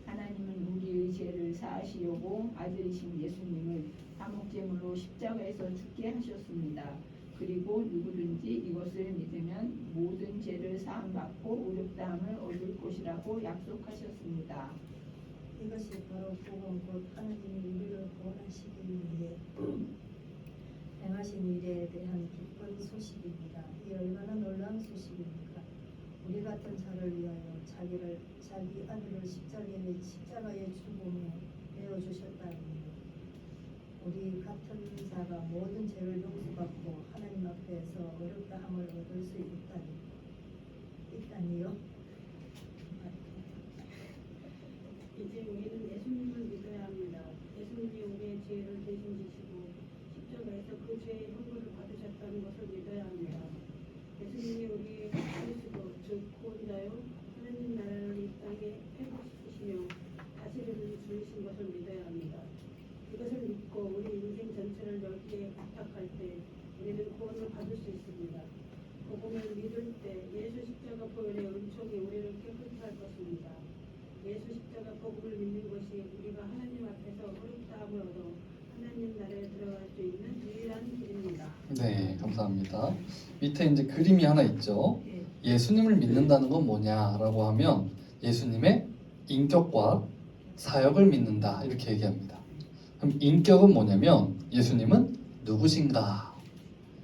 하나님은 우리의 죄를 사하시려고 아들이신 예수님을 화목제물로 십자가에서 죽게 하셨습니다. 그리고 누구든지 이것을 믿으면 모든 죄를 사함받고 의롭다함을 얻을 것이라고 약속하셨습니다. 이것이 바로 복음 곧 하나님이 우리를 구원하시기 위해 행하신 일에 대한 기쁜 소식입니다. 이 얼마나 놀라운 소식입니까? 우리 같은 자를 위하여 자기 아들을 십자가의 죽음에 내어주셨다니, 우리 같은 자가 모든 죄를 용서받고 하나님 앞에서 의롭다함을 얻을 수 있다니요. 이제 우리는 예수님을 믿어야 합니다. 예수님이 우리의 죄를 대신 지시고 십자가에서 그 죄의 형벌을 받으셨다는 것을 믿어야 합니다. 예수님이 우리의 그리스도 즉 구원자요 하나님 나라를 이 땅에 회복시키시며 다스리는 주이신 것을 믿어야 합니다. 이것을 믿고 우리 인생 전체를 여기에 부탁할 때 우리는 구원을 받을 수 있습니다. 복음을 믿을 때 예수 십자가 보혈의 은총이 우리를 깨끗게 할 것입니다. 예수 십자가 복음을 믿는 것이 우리가 하나님 앞에서 의롭다함을 얻어 하나님 나라에 들어갈 수 있는 유일한 길입니다. 네, 감사합니다. 밑에 이제 그림이 하나 있죠. 예수님을 믿는다는 건 뭐냐라고 하면 예수님의 인격과 사역을 믿는다 이렇게 얘기합니다. 그럼 인격은 뭐냐면 예수님은 누구신가,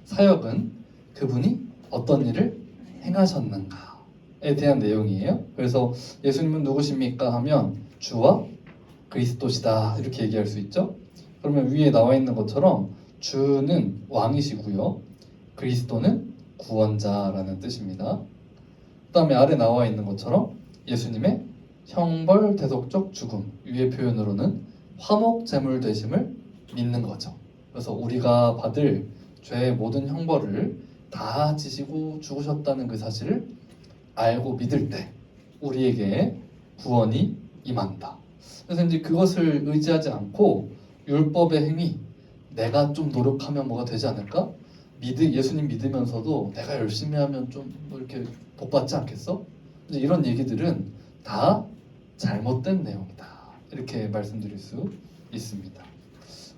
사역은 그분이 어떤 일을 행하셨는가에 대한 내용이에요. 그래서 예수님은 누구십니까 하면 주와 그리스도시다 이렇게 얘기할 수 있죠. 그러면 위에 나와 있는 것처럼 주는 왕이시고요, 그리스도는 구원자라는 뜻입니다. 그 다음에 아래 나와 있는 것처럼 예수님의 형벌 대속적 죽음, 위의 표현으로는 화목제물 되심을 믿는 거죠. 그래서 우리가 받을 죄의 모든 형벌을 다 지시고 죽으셨다는 그 사실을 알고 믿을 때 우리에게 구원이 임한다. 그래서 이제 그것을 의지하지 않고 율법의 행위, 내가 좀 노력하면 뭐가 되지 않을까? 예수님 믿으면서도 내가 열심히 하면 좀 뭐 이렇게 복 받지 않겠어? 이제 이런 얘기들은 다 잘못된 내용이다. 이렇게 말씀드릴 수 있습니다.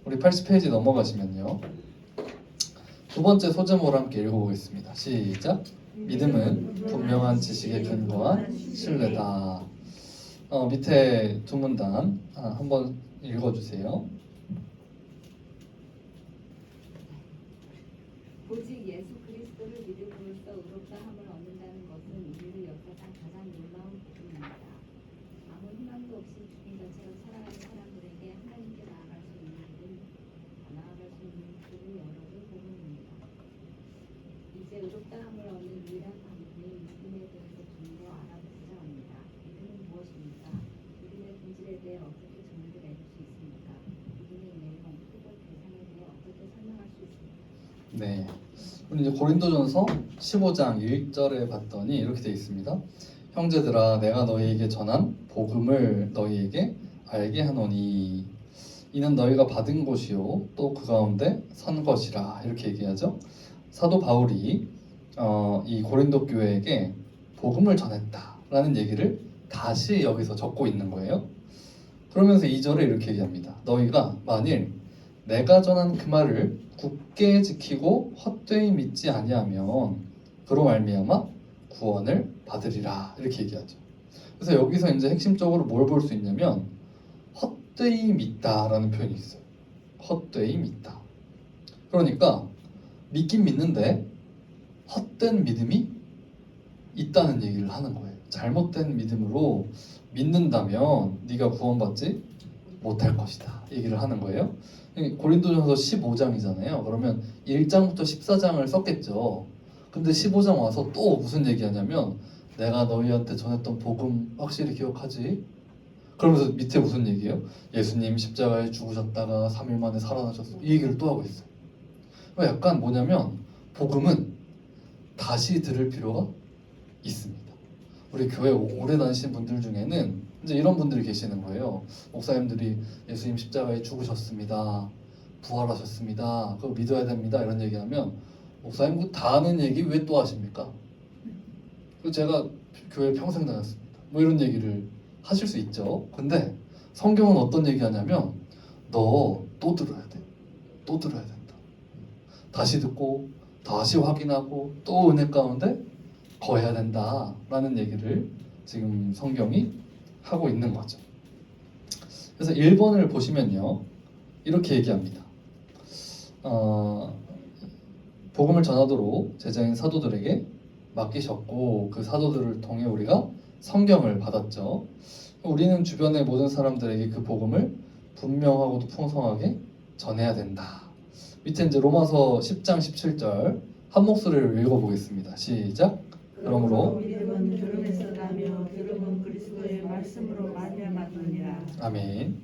우리 80페이지 넘어가시면요. 두 번째 소제목을 함께 읽어보겠습니다. 시작. 믿음은 분명한 지식에 근거한 신뢰다. 밑에 두 문단 한번 읽어주세요. 오직 예수 그리스도를 믿음으로써 의롭다함을 얻는다는 것은 우리를 역사상 가장 놀라운 복음입니다. 아무 희망도 없이 죽은 자처럼 살아가는 사람들에게 하나님께 나아갈 수 있는 길을 열어준 복음입니다. 이제 의롭다함을 얻는 유일한 방법은 우리 이제 고린도전서 15장 1절에 봤더니 이렇게 되어 있습니다. 형제들아 내가 너희에게 전한 복음을 너희에게 알게 하노니 이는 너희가 받은 것이요 또 그 가운데 선 것이라 이렇게 얘기하죠. 사도 바울이 이 고린도 교회에게 복음을 전했다라는 얘기를 다시 여기서 적고 있는 거예요. 그러면서 2절에 이렇게 얘기합니다. 너희가 만일 내가 전한 그 말을 굳게 지키고 헛되이 믿지 아니하면 그로 말미암아 구원을 받으리라 이렇게 얘기하죠. 그래서 여기서 이제 핵심적으로 뭘 볼 수 있냐면 헛되이 믿다라는 표현이 있어요. 헛되이 믿다. 그러니까 믿긴 믿는데 헛된 믿음이 있다는 얘기를 하는 거예요. 잘못된 믿음으로 믿는다면 네가 구원받지 못할 것이다 얘기를 하는 거예요. 고린도전서 15장이잖아요. 그러면 1장부터 14장을 썼겠죠. 근데 15장 와서 또 무슨 얘기하냐면 내가 너희한테 전했던 복음 확실히 기억하지? 그러면서 밑에 무슨 얘기예요? 예수님 십자가에 죽으셨다가 3일 만에 살아나셨어. 이 얘기를 또 하고 있어요. 약간 뭐냐면 복음은 다시 들을 필요가 있습니다. 우리 교회 오래 다니신 분들 중에는 이제 이런 분들이 계시는 거예요. 목사님들이 예수님 십자가에 죽으셨습니다. 부활하셨습니다. 그거 믿어야 됩니다. 이런 얘기하면 목사님 그 다 아는 얘기 왜 또 하십니까? 제가 교회 평생 다녔습니다. 뭐 이런 얘기를 하실 수 있죠. 근데 성경은 어떤 얘기하냐면 너 또 들어야 돼. 또 들어야 된다. 다시 듣고 다시 확인하고 또 은혜 가운데 거해야 된다라는 얘기를 지금 성경이 하고 있는 거죠. 그래서 1번을 보시면요. 이렇게 얘기합니다. 복음을 전하도록 제자인 사도들에게 맡기셨고 그 사도들을 통해 우리가 성경을 받았죠. 우리는 주변의 모든 사람들에게 그 복음을 분명하고도 풍성하게 전해야 된다. 밑에 이제 로마서 10장 17절 한 목소리를 읽어보겠습니다. 시작. 그러므로 믿음은 들음에서 나며 들음은 그리스도의 말씀으로 말미암았느니라. 아멘.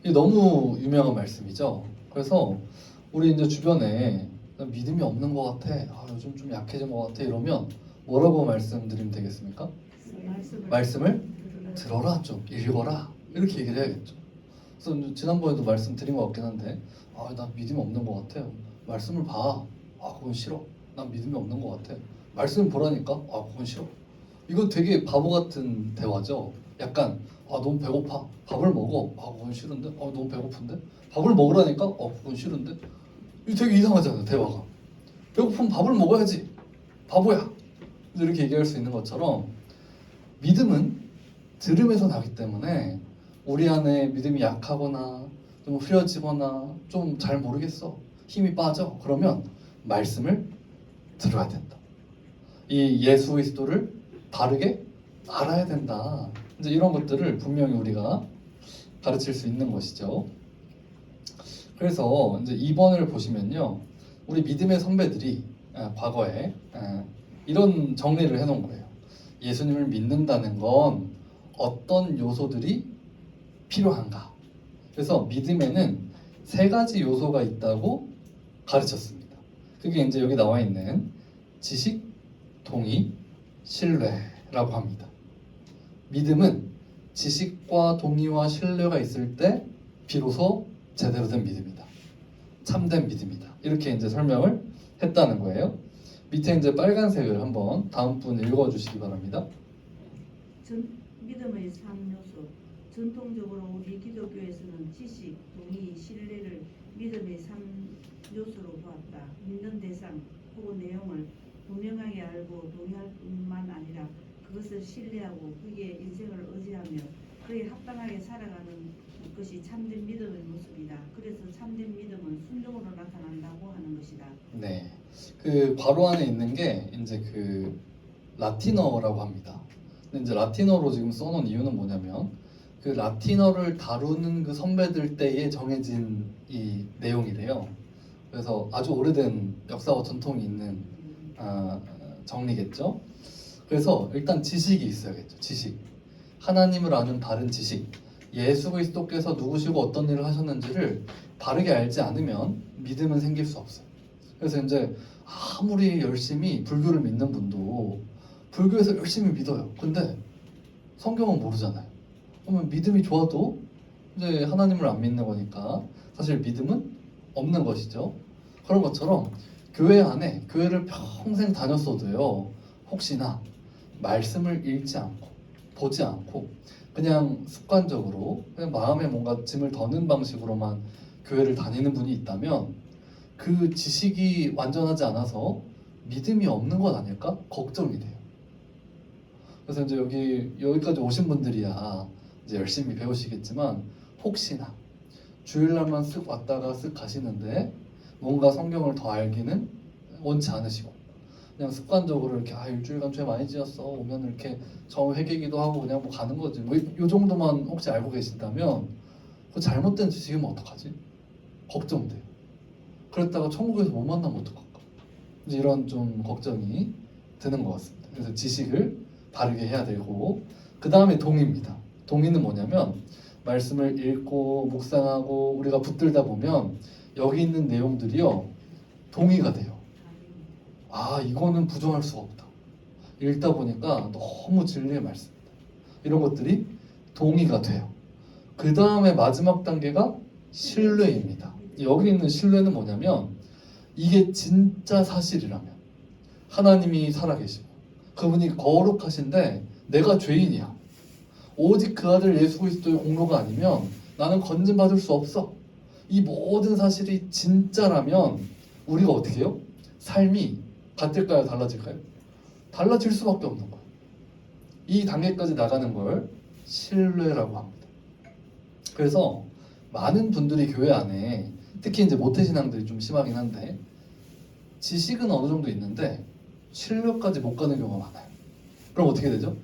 이 너무 유명한 말씀이죠. 그래서 우리 이제 주변에 믿음이 없는 것 같아, 요즘 좀 약해진 것 같아 이러면 뭐라고 말씀드리면 되겠습니까? 말씀을 들어라, 좀 읽어라 이렇게 얘기를 해야겠죠. 그래서 지난번에도 말씀드린 것 같긴 한데 나 믿음이 없는 것 같아요. 말씀을 봐. 그건 싫어. 난 믿음이 없는 것 같아. 말씀을 보라니까. 그건 싫어. 이건 되게 바보 같은 대화죠. 약간 너무 배고파. 밥을 먹어. 그건 싫은데. 너무 배고픈데. 밥을 먹으라니까. 그건 싫은데. 이거 되게 이상하잖아요, 대화가. 배고프면 밥을 먹어야지. 바보야. 이렇게 얘기할 수 있는 것처럼 믿음은 들음에서 나기 때문에 우리 안에 믿음이 약하거나 좀 흐려지거나 좀 잘 모르겠어. 힘이 빠져. 그러면 말씀을 들어야 된다. 이 예수 그리스도를 바르게 알아야 된다. 이제 이런 것들을 분명히 우리가 가르칠 수 있는 것이죠. 그래서 이제 2번을 보시면요. 우리 믿음의 선배들이 과거에 이런 정리를 해놓은 거예요. 예수님을 믿는다는 건 어떤 요소들이 필요한가? 그래서 믿음에는 3가지 요소가 있다고 가르쳤습니다. 그게 이제 여기 나와 있는 지식, 동의, 신뢰라고 합니다. 믿음은 지식과 동의와 신뢰가 있을 때 비로소 제대로 된 믿음이다. 참된 믿음이다. 이렇게 이제 설명을 했다는 거예요. 밑에 이제 빨간색을 한번 다음 분 읽어주시기 바랍니다. 믿음의 3요소. 전통적으로 우리 기독교에서는 지식, 동의, 신뢰를 믿음의 3요소로 보았다. 믿는 대상 혹은 내용을 분명하게 알고 동의할 뿐만 아니라 그것을 신뢰하고 그의 인생을 의지하며 그에 합당하게 살아가는 것이 참된 믿음의 모습이다. 그래서 참된 믿음은 순종으로 나타난다고 하는 것이다. 네, 그 괄호 안에 있는 게 이제 그 라틴어라고 합니다. 근데 이제 라틴어로 지금 써놓은 이유는 뭐냐면 그 라틴어를 다루는 그 선배들 때에 정해진 이 내용이래요. 그래서 아주 오래된 역사와 전통이 있는 정리겠죠. 그래서 일단 지식이 있어야겠죠. 지식, 하나님을 아는 바른 지식, 예수 그리스도께서 누구시고 어떤 일을 하셨는지를 바르게 알지 않으면 믿음은 생길 수 없어요. 그래서 이제 아무리 열심히 불교를 믿는 분도 불교에서 열심히 믿어요. 근데 성경은 모르잖아요. 그러면 믿음이 좋아도 이제 하나님을 안 믿는 거니까 사실 믿음은 없는 것이죠. 그런 것처럼 교회 안에 교회를 평생 다녔어도요, 혹시나 말씀을 읽지 않고 보지 않고 그냥 습관적으로 그냥 마음에 뭔가 짐을 더는 방식으로만 교회를 다니는 분이 있다면 그 지식이 완전하지 않아서 믿음이 없는 것 아닐까? 걱정이 돼요. 그래서 이제 여기까지 오신 분들이야 이제 열심히 배우시겠지만 혹시나 주일날만 쓱 왔다가 쓱 가시는데 뭔가 성경을 더 알기는 원치 않으시고 그냥 습관적으로 이렇게 일주일간 죄 많이 지었어 오면 이렇게 처음 회개기도 하고 그냥 뭐 가는 거지 뭐 요 정도만 혹시 알고 계신다면 그 잘못된 지식이면 어떡하지? 걱정돼요. 그랬다가 천국에서 못 만나면 어떡할까? 이제 이런 좀 걱정이 드는 것 같습니다. 그래서 지식을 바르게 해야 되고 그 다음에 동의입니다. 동의는 뭐냐면 말씀을 읽고 묵상하고 우리가 붙들다 보면 여기 있는 내용들이요 동의가 돼요. 아 이거는 부정할 수가 없다. 읽다 보니까 너무 진리의 말씀이다. 이런 것들이 동의가 돼요. 그 다음에 마지막 단계가 신뢰입니다. 여기 있는 신뢰는 뭐냐면 이게 진짜 사실이라면 하나님이 살아계시고 그분이 거룩하신데 내가 죄인이야. 오직 그 아들 예수 그리스도의 공로가 아니면 나는 건진받을 수 없어. 이 모든 사실이 진짜라면 우리가 어떻게 해요? 삶이 같을까요? 달라질까요? 달라질 수밖에 없는 거예요. 이 단계까지 나가는 걸 신뢰라고 합니다. 그래서 많은 분들이 교회 안에 특히 이제 모태신앙들이 좀 심하긴 한데 지식은 어느 정도 있는데 신뢰까지 못 가는 경우가 많아요. 그럼 어떻게 되죠?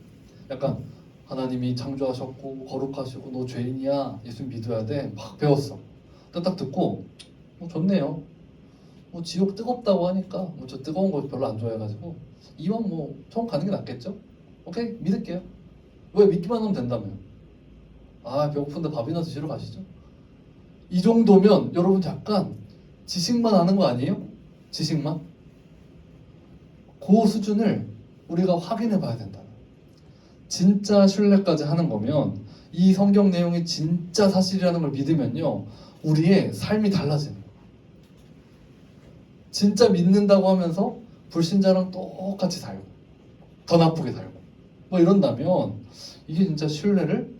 약간 하나님이 창조하셨고 거룩하시고 너 죄인이야 예수 믿어야 돼 막 배웠어. 딱 듣고 좋네요. 뭐 지옥 뜨겁다고 하니까 뭐 저 뜨거운 거 별로 안 좋아해가지고 이왕 뭐 천국 가는 게 낫겠죠? 오케이 믿을게요. 왜 믿기만 하면 된다며. 아 배고픈데 밥이나 드시러 가시죠. 이 정도면 여러분 약간 지식만 아는 거 아니에요? 지식만? 그 수준을 우리가 확인해 봐야 된다. 진짜 신뢰까지 하는 거면 이 성경 내용이 진짜 사실이라는 걸 믿으면요 우리의 삶이 달라지는 거예요. 진짜 믿는다고 하면서 불신자랑 똑같이 살고 더 나쁘게 살고 뭐 이런다면 이게 진짜 신뢰를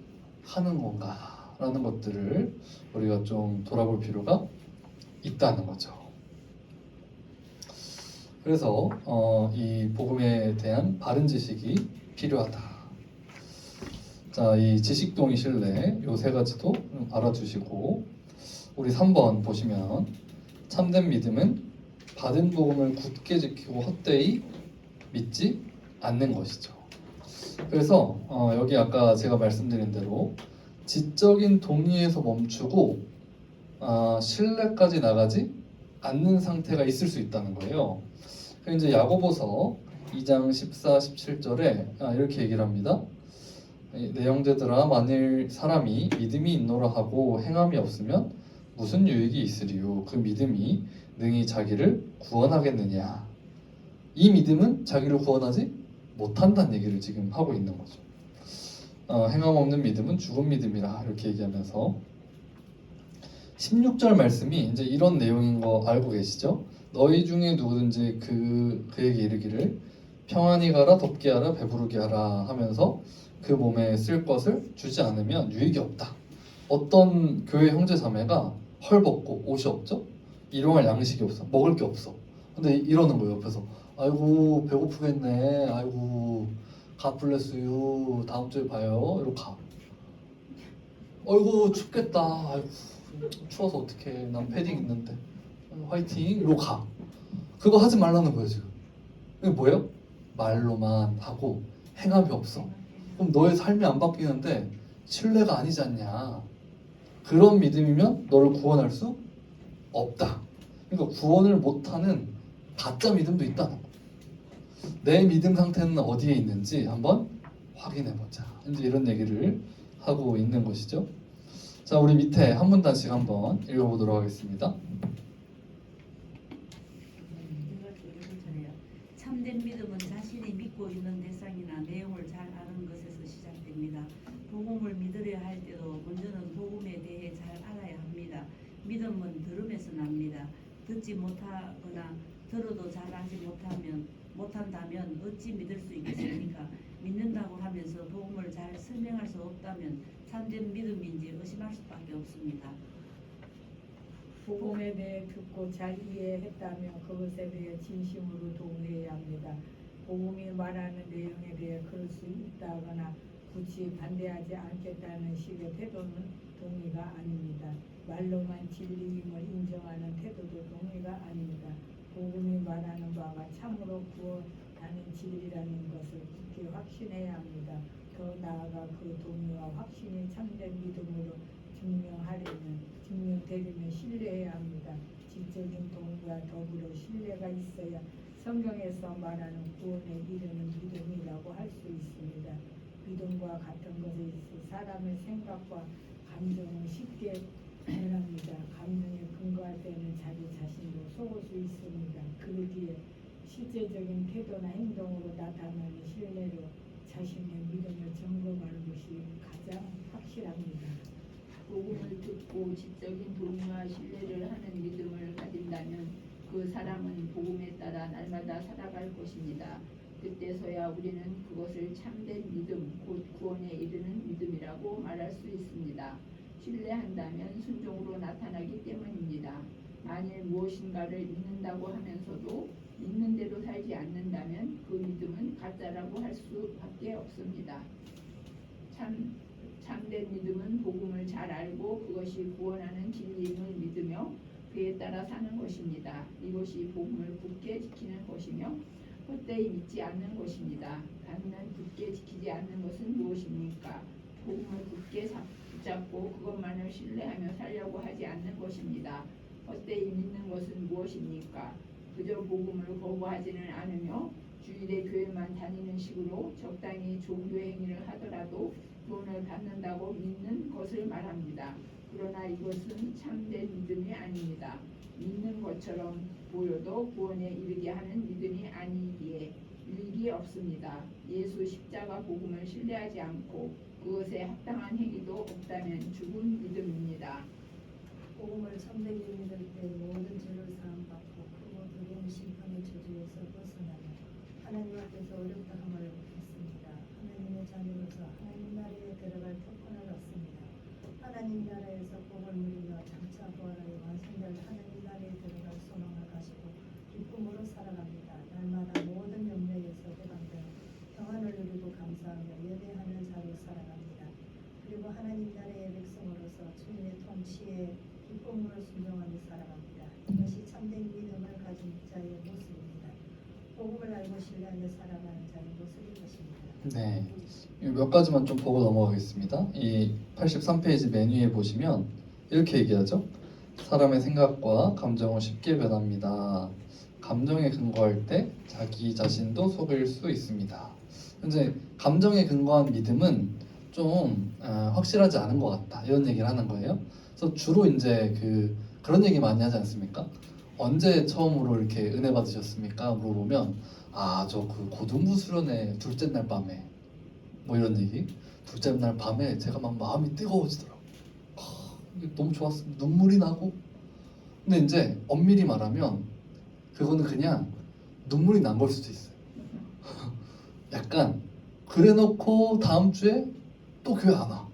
하는 건가 라는 것들을 우리가 좀 돌아볼 필요가 있다는 거죠. 그래서 이 복음에 대한 바른 지식이 필요하다. 자, 이 지식동의 신뢰 요 세 가지도 알아두시고 우리 3번 보시면 참된 믿음은 받은 복음을 굳게 지키고 헛되이 믿지 않는 것이죠. 그래서 여기 아까 제가 말씀드린 대로 지적인 동의에서 멈추고 신뢰까지 나가지 않는 상태가 있을 수 있다는 거예요. 그래서 이제 야고보서 2장 14, 17절에 이렇게 얘기를 합니다. 내 형제들아 만일 사람이 믿음이 있노라 하고 행함이 없으면 무슨 유익이 있으리요 그 믿음이 능히 자기를 구원하겠느냐. 이 믿음은 자기를 구원하지 못한다는 얘기를 지금 하고 있는 거죠. 행함 없는 믿음은 죽은 믿음이라 이렇게 얘기하면서 16절 말씀이 이제 이런 내용인 거 알고 계시죠? 너희 중에 누구든지 그에게 이르기를 평안히 가라 덥게 하라 배부르게 하라 하면서 그 몸에 쓸 것을 주지 않으면 유익이 없다. 어떤 교회 형제 자매가 헐벗고 옷이 없죠? 일용할 양식이 없어. 먹을 게 없어. 근데 이러는 거예요 옆에서. 아이고 배고프겠네. 아이고 갓 블레스유 다음 주에 봐요. 이러고 가. 아이고 춥겠다. 아이고 추워서 어떡해. 난 패딩 있는데. 화이팅. 이러고 가. 그거 하지 말라는 거예요 지금. 이게 뭐예요? 말로만 하고 행함이 없어. 그럼 너의 삶이 안 바뀌는데 신뢰가 아니지 않냐. 그런 믿음이면 너를 구원할 수 없다. 그러니까 구원을 못하는 가짜 믿음도 있다는 거예요. 내 믿음 상태는 어디에 있는지 한번 확인해보자. 이제 이런 얘기를 하고 있는 것이죠. 자, 우리 밑에 한 문단씩 한번 읽어보도록 하겠습니다. 참된 믿음은 자신이 믿고 있는 대상이나 내용을 잘 아는 것에서 시작됩니다. 복음을 믿으려 할 때도 먼저는 복음에 대해 잘 알아야 합니다. 믿음은 들음에서 납니다. 듣지 못하거나 들어도 잘 알지 못한다면 어찌 믿을 수 있겠습니까? 믿는다고 하면서 복음을 잘 설명할 수 없다면 참된 믿음인지 의심할 수밖에 없습니다. 복음에 대해 듣고 잘 이해했다면 그것에 대해 진심으로 동의해야 합니다. 복음이 말하는 내용에 대해 그럴 수 있다거나 굳이 반대하지 않겠다는 식의 태도는 동의가 아닙니다. 말로만 진리임을 인정하는 태도도 동의가 아닙니다. 복음이 말하는 바가 참으로 구원하는 진리라는 것을 굳게 확신해야 합니다. 더 나아가 그 동의와 확신이 참된 믿음으로 증명되려면 신뢰해야 합니다. 지적인 동의와 더불어 신뢰가 있어야 성경에서 말하는 구원에 이르는 믿음이라고 할 수 있습니다. 믿음과 같은 것에 있어 사람의 생각과 감정은 쉽게 변합니다. 감정에 근거할 때는 자기 자신도 속을 수 있습니다. 그러기에 실제적인 태도나 행동으로 나타나는 신뢰로 자신의 믿음을 점검하는 것이 가장 확실합니다. 복음을 듣고 지적인 동의와 신뢰를 하는 믿음을 가진다면 그 사람은 복음에 따라 날마다 살아갈 것입니다. 그때서야 우리는 그것을 참된 믿음, 곧 구원에 이르는 믿음이라고 말할 수 있습니다. 신뢰한다면 순종으로 나타나기 때문입니다. 만일 무엇인가를 믿는다고 하면서도 믿는 대로 살지 않는다면 그 믿음은 가짜라고 할 수밖에 없습니다. 참된 믿음은 복음을 잘 알고 그것이 구원하는 진리임을 믿으며 그에 따라 사는 것입니다. 이것이 복음을 굳게 지키는 것이며 헛되이 믿지 않는 것입니다. 반면 굳게 지키지 않는 것은 무엇입니까? 복음을 굳게 붙잡고 그것만을 신뢰하며 살려고 하지 않는 것입니다. 헛되이 믿는 것은 무엇입니까? 그저 복음을 거부하지는 않으며 주일에 교회만 다니는 식으로 적당히 종교 행위를 하더라도 돈을 받는다고 믿는 것을 말합니다. 그러나 이것은 참된 믿음이 아닙니다. 믿는 것처럼 보여도 구원에 이르게 하는 믿음이 아니기에 유익이 없습니다. 예수 십자가 복음을 신뢰하지 않고 그것에 합당한 행위도 없다면 죽은 믿음입니다. 복음을 참되게 믿을 때 모든 죄를 사함받고 크고 두려운 심판의 저주에서 벗어나며 하나님 앞에서 어렵다 함을 얻습니다. 하나님의 자녀로서 하나님 나라에 들어갈 특권을 얻습니다. 하나님 나라에서 복을 누리며 장차 부활하여 완성될 하나님 나라에 들어갈 소망을 가지고 기쁨으로 살아갑니다. 날마다 모든 염려에서 해방되어 평안을 누리고 감사하며 예배하는 자로 살아갑니다. 그리고 하나님 나라의 백성으로서 주님의 통치에 기쁨으로 순종하며 살아갑니다. 이것이 참된 믿음을 가진 자의 모습입니다. 복음을 알고 신뢰하며 살아가는 자의 모습일 것입니다. 네, 몇 가지만 좀 보고 넘어가겠습니다. 이 83페이지 맨 위에 보시면 이렇게 얘기하죠. 사람의 생각과 감정은 쉽게 변합니다. 감정에 근거할 때 자기 자신도 속일 수 있습니다. 이제 감정에 근거한 믿음은 좀 확실하지 않은 것 같다 이런 얘기를 하는 거예요. 그래서 주로 이제 그런 얘기 많이 하지 않습니까? 언제 처음으로 이렇게 은혜 받으셨습니까? 물어보면 저 그 고등부 수련회 둘째 날 밤에 뭐 이런 얘기. 둘째 날 밤에 제가 막 마음이 뜨거워지더라고. 너무 좋았어. 눈물이 나고. 근데 이제 엄밀히 말하면 그거는 그냥 눈물이 난 걸 수도 있어요. 약간 그래놓고 다음 주에 또 교회 안 와.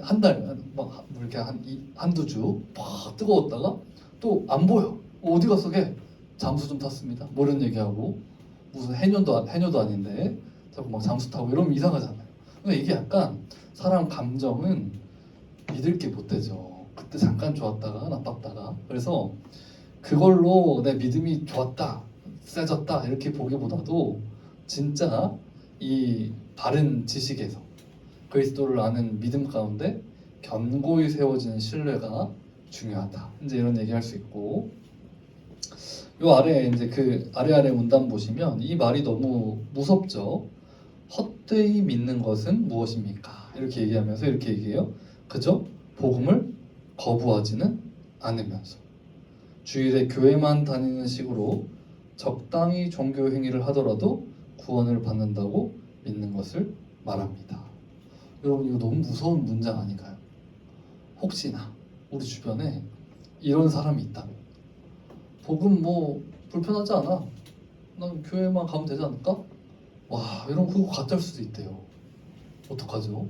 한 달, 막 이렇게 한두 주 막 뜨거웠다가 또 안 보여. 어디 갔어 걔? 잠수 좀 탔습니다. 뭐 이런 얘기하고 무슨 해녀도 아닌데 자꾸 막 잠수 타고 이러면 이상하잖아요. 근데 이게 약간 사람 감정은 믿을 게 못 되죠. 그때 잠깐 좋았다가 나빴다가. 그래서 그걸로 내 믿음이 좋았다, 세졌다 이렇게 보기보다도 진짜 이 바른 지식에서 그리스도를 아는 믿음 가운데 견고히 세워지는 신뢰가 중요하다. 이제 이런 얘기할 수 있고, 요 아래 이제 그 아래 문단 보시면 이 말이 너무 무섭죠. 헛되이 믿는 것은 무엇입니까? 이렇게 얘기하면서 이렇게 얘기해요. 그저 복음을 거부하지는 않으면서 주일에 교회만 다니는 식으로 적당히 종교 행위를 하더라도 구원을 받는다고 믿는 것을 말합니다. 여러분 이거 너무 무서운 문장 아닌가요? 혹시나 우리 주변에 이런 사람이 있다면 복음 뭐 불편하지 않아? 난 교회만 가면 되지 않을까? 와 이런 그거 가짜일 수도 있대요. 어떡하죠?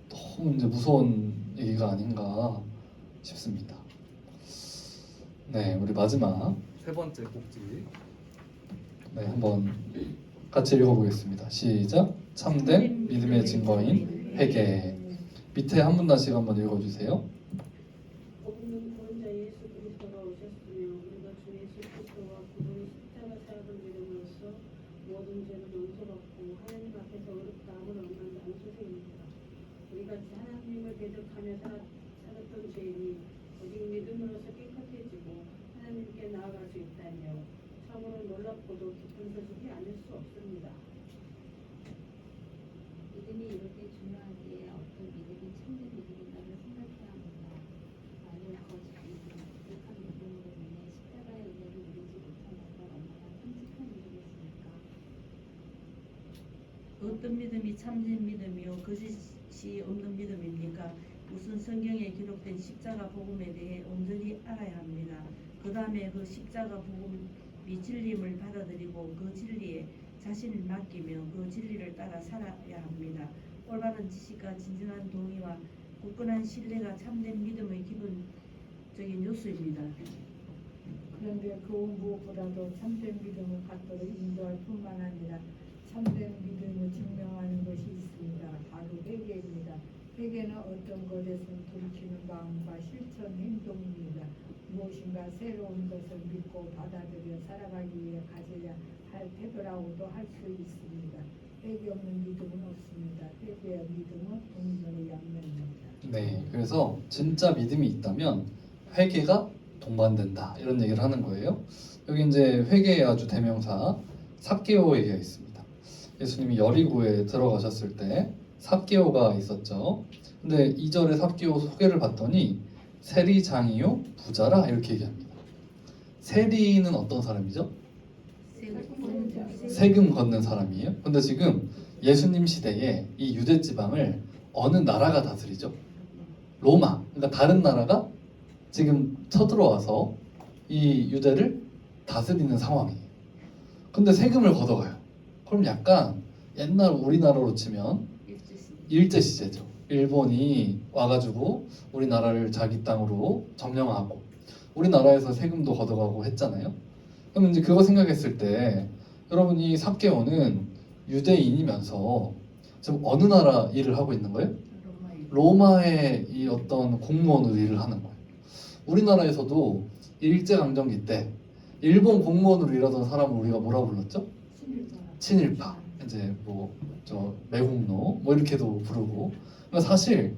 너무 이제 무서운 얘기가 아닌가 싶습니다. 네, 우리 마지막 세 번째 꼭지 네, 한번 같이 읽어보겠습니다. 시작. 참된 믿음의 증거인 회개. 밑에 한 문단씩 한번 읽어주세요. 복음은 구원자 예수 그리스도가 오셨으며 우리가 주 예수 그리스도와 그분의 십자가 사역을 믿음으로써 모든 죄를 용서받고 하나님 앞에서 의롭다함을 얻는 안수생입니다. 우리같이 하나님을 대적하며 살았던 죄인이 오직 믿음으로써 깨끗해지고 하나님께 나아갈 수 있다며 참으로 놀랍고도 기쁜 소식이 아닐 수 없습니다. 믿음이 이럴 때 중요한 게 어떤 믿음이 참된 믿음인가를 생각해야 합니다. 만일 거짓 믿음, 부족한 믿음으로 인해 십자가의 은혜를 누리지 못한다면 얼마나 끔찍한 일이겠습니까? 어떤 믿음이 참된 믿음이요 거짓이 없는 믿음입니까? 우선 성경에 기록된 십자가 복음에 대해 온전히 알아야 합니다. 그 다음에 그 십자가 복음이 진리임을 받아들이고 그 진리에 자신을 맡기며 그 진리를 따라 살아야 합니다. 올바른 지식과 진정한 동의와 굳건한 신뢰가 참된 믿음의 기본적인 요소입니다. 그런데 그 무엇보다도 참된 믿음을 갖도록 인도할 뿐만 아니라 참된 믿음을 증명하는 것이 있습니다. 바로 회개입니다. 회개는 어떤 것에서 돌이키는 마음과 실천 행동입니다. 무엇인가 새로운 것을 믿고 받아들여 살아가기 위해 가져야 할 태도라고도 할 수 있습니다. 회개 없는 믿음은 없습니다. 회개와 믿음은 동전의 양면입니다. 네, 그래서 진짜 믿음이 있다면 회개가 동반된다 이런 얘기를 하는 거예요. 여기 이제 회개의 아주 대명사 삭개오 얘기가 있습니다. 예수님이 여리고에 들어가셨을 때 삭개오가 있었죠. 근데 2절에 삭개오 소개를 봤더니 세리장이요 부자라 이렇게 얘기합니다. 세리는 어떤 사람이죠? 세금 걷는 사람이에요. 근데 지금 예수님 시대에 이 유대 지방을 어느 나라가 다스리죠? 로마. 그러니까 다른 나라가 지금 쳐들어와서 이 유대를 다스리는 상황이에요. 근데 세금을 걷어가요. 그럼 약간 옛날 우리나라로 치면 일제 시대죠. 일본이 와가지고 우리나라를 자기 땅으로 점령하고 우리나라에서 세금도 걷어가고 했잖아요. 그럼 이제 그거 생각했을 때 여러분 이 삭개오는 유대인이면서 지금 어느 나라 일을 하고 있는 거예요? 로마의 이 어떤 공무원으로 일을 하는 거예요. 우리나라에서도 일제강점기 때 일본 공무원으로 일하던 사람을 우리가 뭐라 불렀죠? 친일파. 이제 뭐 저 매국노 뭐 이렇게도 부르고. 그러니까 사실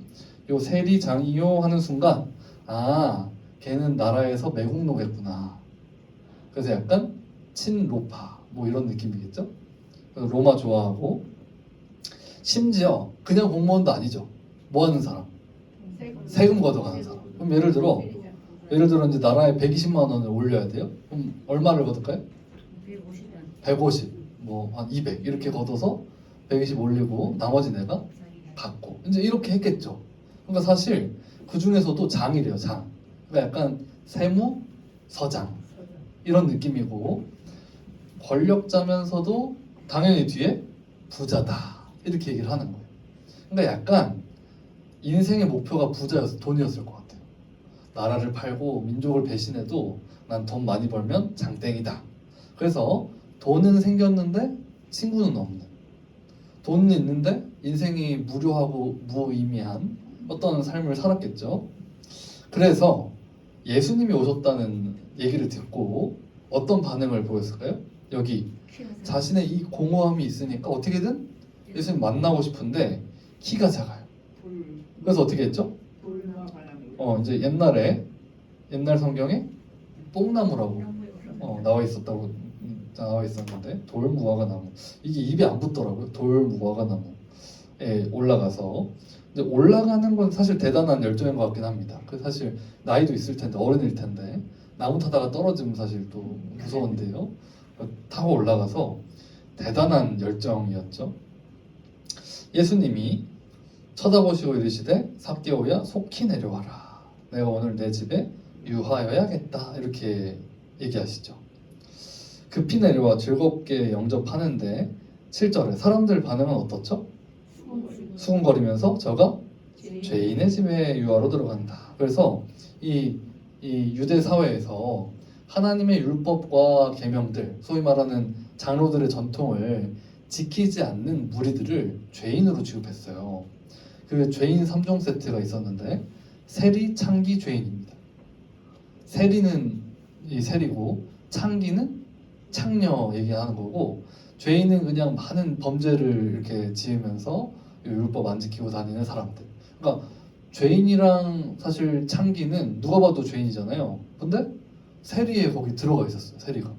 요 세리장이요 하는 순간 아 걔는 나라에서 매국노겠구나. 그래서 약간 친로파 뭐 이런 느낌이겠죠. 그래서 로마 좋아하고 심지어 그냥 공무원도 아니죠. 뭐 하는 사람? 세금 걷어가는 사람. 그럼 예를 들어 이제 나라에 120만 원을 올려야 돼요. 그럼 얼마를 걷을까요? 150, 뭐 한 200 이렇게 걷어서 120 올리고 나머지 내가 갖고 이제 이렇게 했겠죠. 그러니까 사실 그 중에서도 장이래요. 장. 그러니까 약간 세무, 서장 이런 느낌이고 권력자면서도 당연히 뒤에 부자다 이렇게 얘기를 하는 거예요. 그러니까 약간 인생의 목표가 부자였어, 돈이었을 것 같아요. 나라를 팔고 민족을 배신해도 난 돈 많이 벌면 장땡이다. 그래서 돈은 생겼는데 친구는 없는, 돈은 있는데 인생이 무료하고 무의미한 어떤 삶을 살았겠죠. 그래서 예수님이 오셨다는 얘기를 듣고 어떤 반응을 보였을까요? 여기 자신의 이 공허함이 있으니까 어떻게든 예수님 만나고 싶은데 키가 작아요. 그래서 어떻게 했죠? 이제 옛날 성경에 뽕나무라고 나와 있었는데 돌무화과 나무, 이게 입에 안 붙더라고요. 돌무화과 나무에 올라가서 이제 올라가는 건 사실 대단한 열정인 것 같긴 합니다. 그 사실 나이도 있을 텐데 어른일 텐데 나무 타다가 떨어지면 사실 또 무서운데요. 타고 올라가서 대단한 열정이었죠. 예수님이 쳐다보시고 이르시되 삭개오야 속히 내려와라. 내가 오늘 내 집에 유하여야겠다. 이렇게 얘기하시죠. 급히 내려와 즐겁게 영접하는데 7절에 사람들 반응은 어떻죠? 수군거리면서 저가 죄인의 집에 유하로 들어간다. 그래서 이 유대 사회에서 하나님의 율법과 계명들, 소위 말하는 장로들의 전통을 지키지 않는 무리들을 죄인으로 취급했어요. 그 죄인 3종 세트가 있었는데 세리, 창기, 죄인입니다. 세리는 이 세리고 창기는 창녀 얘기하는 거고 죄인은 그냥 많은 범죄를 이렇게 지으면서 율법 안 지키고 다니는 사람들. 그러니까 죄인이랑 사실 창기는 누가 봐도 죄인이잖아요. 근데 세리에 거기 들어가 있었어요. 세리가.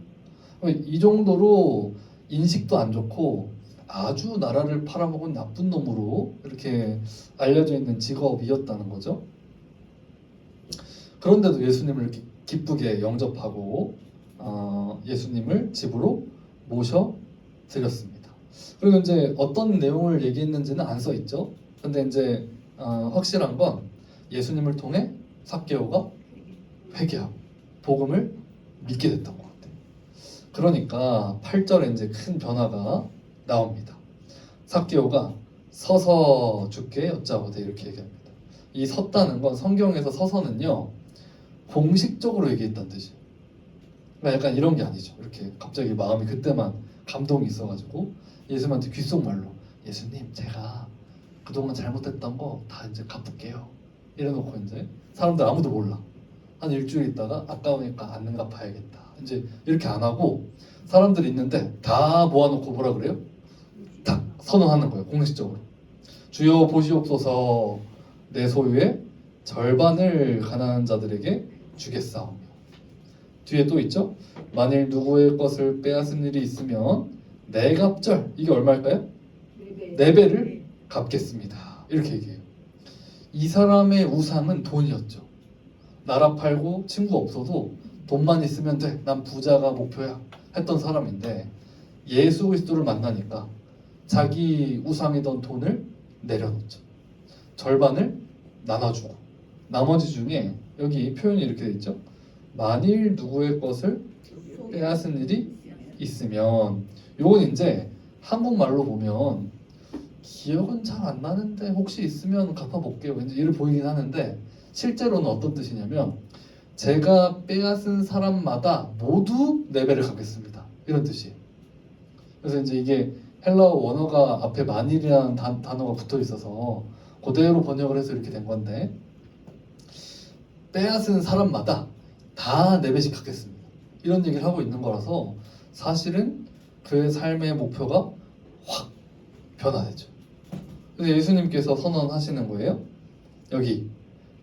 이 정도로 인식도 안 좋고 아주 나라를 팔아먹은 나쁜 놈으로 이렇게 알려져 있는 직업이었다는 거죠. 그런데도 예수님을 이렇게 기쁘게 영접하고 예수님을 집으로 모셔 드렸습니다. 그리고 이제 어떤 내용을 얘기했는지는 안 써 있죠. 근데 이제 확실한 건 예수님을 통해 삭개오가 회개하고 복음을 믿게 됐던 것 같아요. 그러니까 8절에 이제 큰 변화가 나옵니다. 삭개오가 서서 주께 여짜오되 이렇게 얘기합니다. 이 섰다는 건 성경에서 서서는요 공식적으로 얘기했다는 뜻이에요. 그러니까 약간 이런 게 아니죠. 이렇게 갑자기 마음이 그때만 감동이 있어가지고 예수님한테 귓속말로 예수님 제가 그동안 잘못했던 거 다 이제 갚을게요. 이래놓고 이제 사람들 아무도 몰라. 한 일주일 있다가 아까우니까 안는 갚아야겠다. 이제 이렇게 안 하고 사람들이 있는데 다 모아놓고 뭐라 그래요? 딱 선언하는 거예요. 공식적으로. 주여 보시옵소서 내 소유의 절반을 가난한 자들에게 주겠사오며. 뒤에 또 있죠? 만일 누구의 것을 빼앗은 일이 있으면 네 갑절 이게 얼마일까요? 네 배를 갚겠습니다. 이렇게 얘기해요. 이 사람의 우상은 돈이었죠. 나라 팔고 친구 없어도 돈만 있으면 돼. 난 부자가 목표야. 했던 사람인데 예수 그리스도를 만나니까 자기 우상이던 돈을 내려놓죠. 절반을 나눠주고 나머지 중에 여기 표현이 이렇게 돼 있죠. 만일 누구의 것을 빼앗은 일이 있으면 요건 이제 한국말로 보면 기억은 잘 안 나는데 혹시 있으면 갚아볼게요. 왠지 이를 보이긴 하는데 실제로는 어떤 뜻이냐면 제가 빼앗은 사람마다 모두 네 배를 갚겠습니다. 이런 뜻이에요. 그래서 이제 이게 헬라어 원어가 앞에 만일이라는 단어가 붙어 있어서 그대로 번역을 해서 이렇게 된 건데 빼앗은 사람마다 다 네 배씩 갚겠습니다. 이런 얘기를 하고 있는 거라서 사실은 그의 삶의 목표가 확 변화되죠. 그래서 예수님께서 선언하시는 거예요. 여기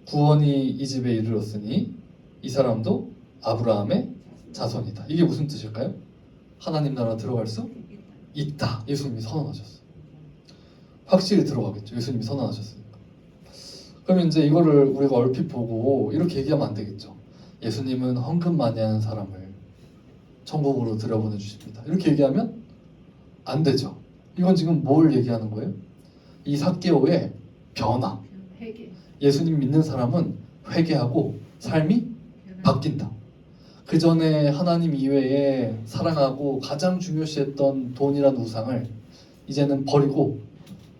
구원이 이 집에 이르렀으니 이 사람도 아브라함의 자손이다. 이게 무슨 뜻일까요? 하나님 나라 들어갈 수 있다. 예수님이 선언하셨어요. 확실히 들어가겠죠. 예수님이 선언하셨으니까. 그러면 이제 이거를 우리가 얼핏 보고 이렇게 얘기하면 안 되겠죠. 예수님은 헌금 많이 하는 사람을 천국으로 들여보내 주십니다. 이렇게 얘기하면 안 되죠. 이건 지금 뭘 얘기하는 거예요? 이 삭개오의 변화. 회개. 예수님 믿는 사람은 회개하고 삶이 바뀐다. 그 전에 하나님 이외에 사랑하고 가장 중요시했던 돈이란 우상을 이제는 버리고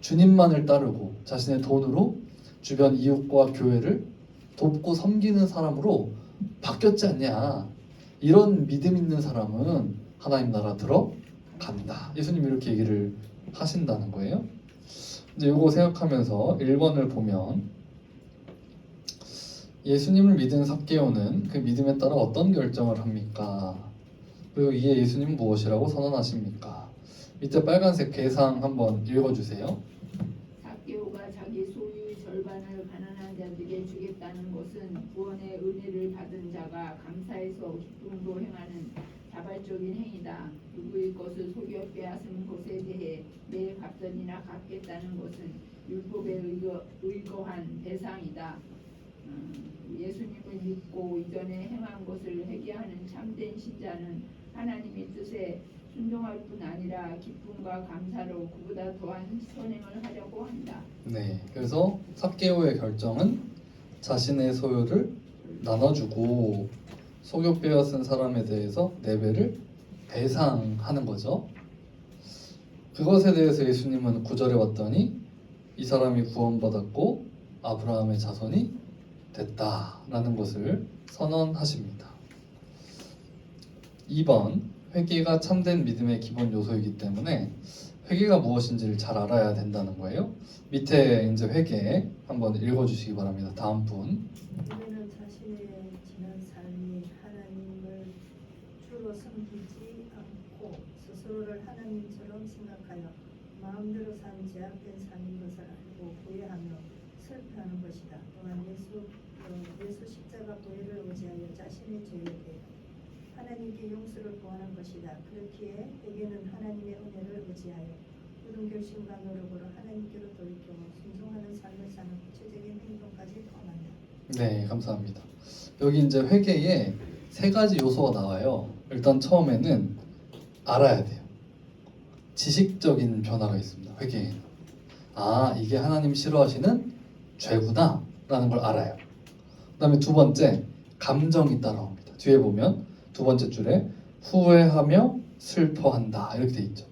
주님만을 따르고 자신의 돈으로 주변 이웃과 교회를 돕고 섬기는 사람으로 바뀌었지 않냐. 이런 믿음 있는 사람은 하나님 나라 들어간다. 예수님 이렇게 얘기를 하신다는 거예요. 이제 이거 생각하면서 1번을 보면 예수님을 믿은 삭개오는 그 믿음에 따라 어떤 결정을 합니까? 그리고 이에 예수님은 무엇이라고 선언하십니까? 밑에 빨간색 계상 한번 읽어주세요. 삭개오가 자기 소유의 절반을 가난한 자들에게 주겠다는 것은 구원의 은혜를 받은 자가 감사해서 기쁨으로 행하는 자발적인 행위다. 누구의 것을 속여 빼앗은 것에 대해 내 값전이나 갚겠다는 것은 율법에 의거한 대상이다. 예수님을 믿고 이전에 행한 것을 회개하는 참된 신자는 하나님의 뜻에 순종할 뿐 아니라 기쁨과 감사로 그보다 더한 선행을 하려고 한다. 네, 그래서 삭개오의 결정은 자신의 소유를 나눠주고 소교 빼앗은 사람에 대해서 4배를 배상하는 거죠. 그것에 대해서 예수님은 9절에 왔더니 이 사람이 구원받았고 아브라함의 자손이 됐다라는 것을 선언하십니다. 2번, 회개가 참된 믿음의 기본 요소이기 때문에 회개가 무엇인지를 잘 알아야 된다는 거예요. 밑에 이제 회개 한번 읽어주시기 바랍니다. 다음 분. 우리는 자신의 지난 삶이 하나님을 주로 섬기지 않고 스스로를 하나님처럼 생각하여 마음대로 산 제약된 삶인 것을 알고 후회하며 슬퍼하는 것이다. 또한 예수 십자가 보혈을 의지하여 자신의 죄에 대해 하나님께 용서를 구하는 것이다. 그렇기에 회개는 하나님의 은혜를 의지하여 굳은 결심과 노력으로 하나님께로 돌이켜 순종하는 삶을 사는 구체적인 행동까지 포함한다. 네, 감사합니다. 여기 이제 회개에 3가지 요소가 나와요. 일단 처음에는 알아야 돼요. 지식적인 변화가 있습니다. 회개에는. 아, 이게 하나님 싫어하시는 죄구나 라는 걸 알아요. 그 다음에 2번째, 감정이 따라옵니다. 뒤에 보면 2번째 줄에 후회하며 슬퍼한다 이렇게 돼 있죠.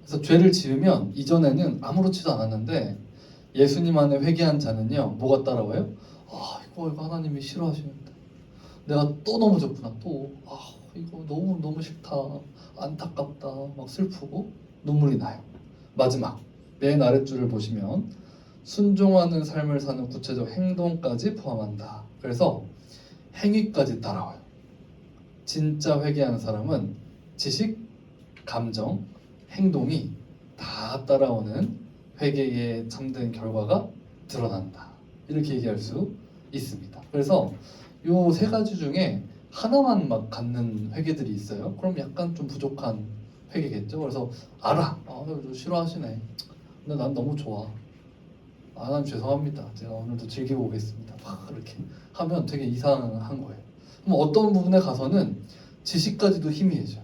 그래서 죄를 지으면 이전에는 아무렇지도 않았는데 예수님 안에 회개한 자는요, 뭐가 따라와요? 아, 이거 하나님이 싫어하시는데 내가 또 넘어졌구나. 또 이거 너무 싫다, 안타깝다, 막 슬프고 눈물이 나요. 마지막 맨 아랫줄을 보시면 순종하는 삶을 사는 구체적 행동까지 포함한다. 그래서 행위까지 따라와요. 진짜 회개한 사람은 지식, 감정, 행동이 다 따라오는 회개의 참된 결과가 드러난다. 이렇게 얘기할 수 있습니다. 그래서 이 3가지 중에 하나만 막 갖는 회개들이 있어요. 그럼 약간 좀 부족한 회개겠죠. 그래서 알아. 싫어하시네. 근데 난 너무 좋아. 난 죄송합니다. 제가 오늘도 즐기고 오겠습니다. 막 이렇게 하면 되게 이상한 거예요. 그럼 어떤 부분에 가서는 지식까지도 희미해져요.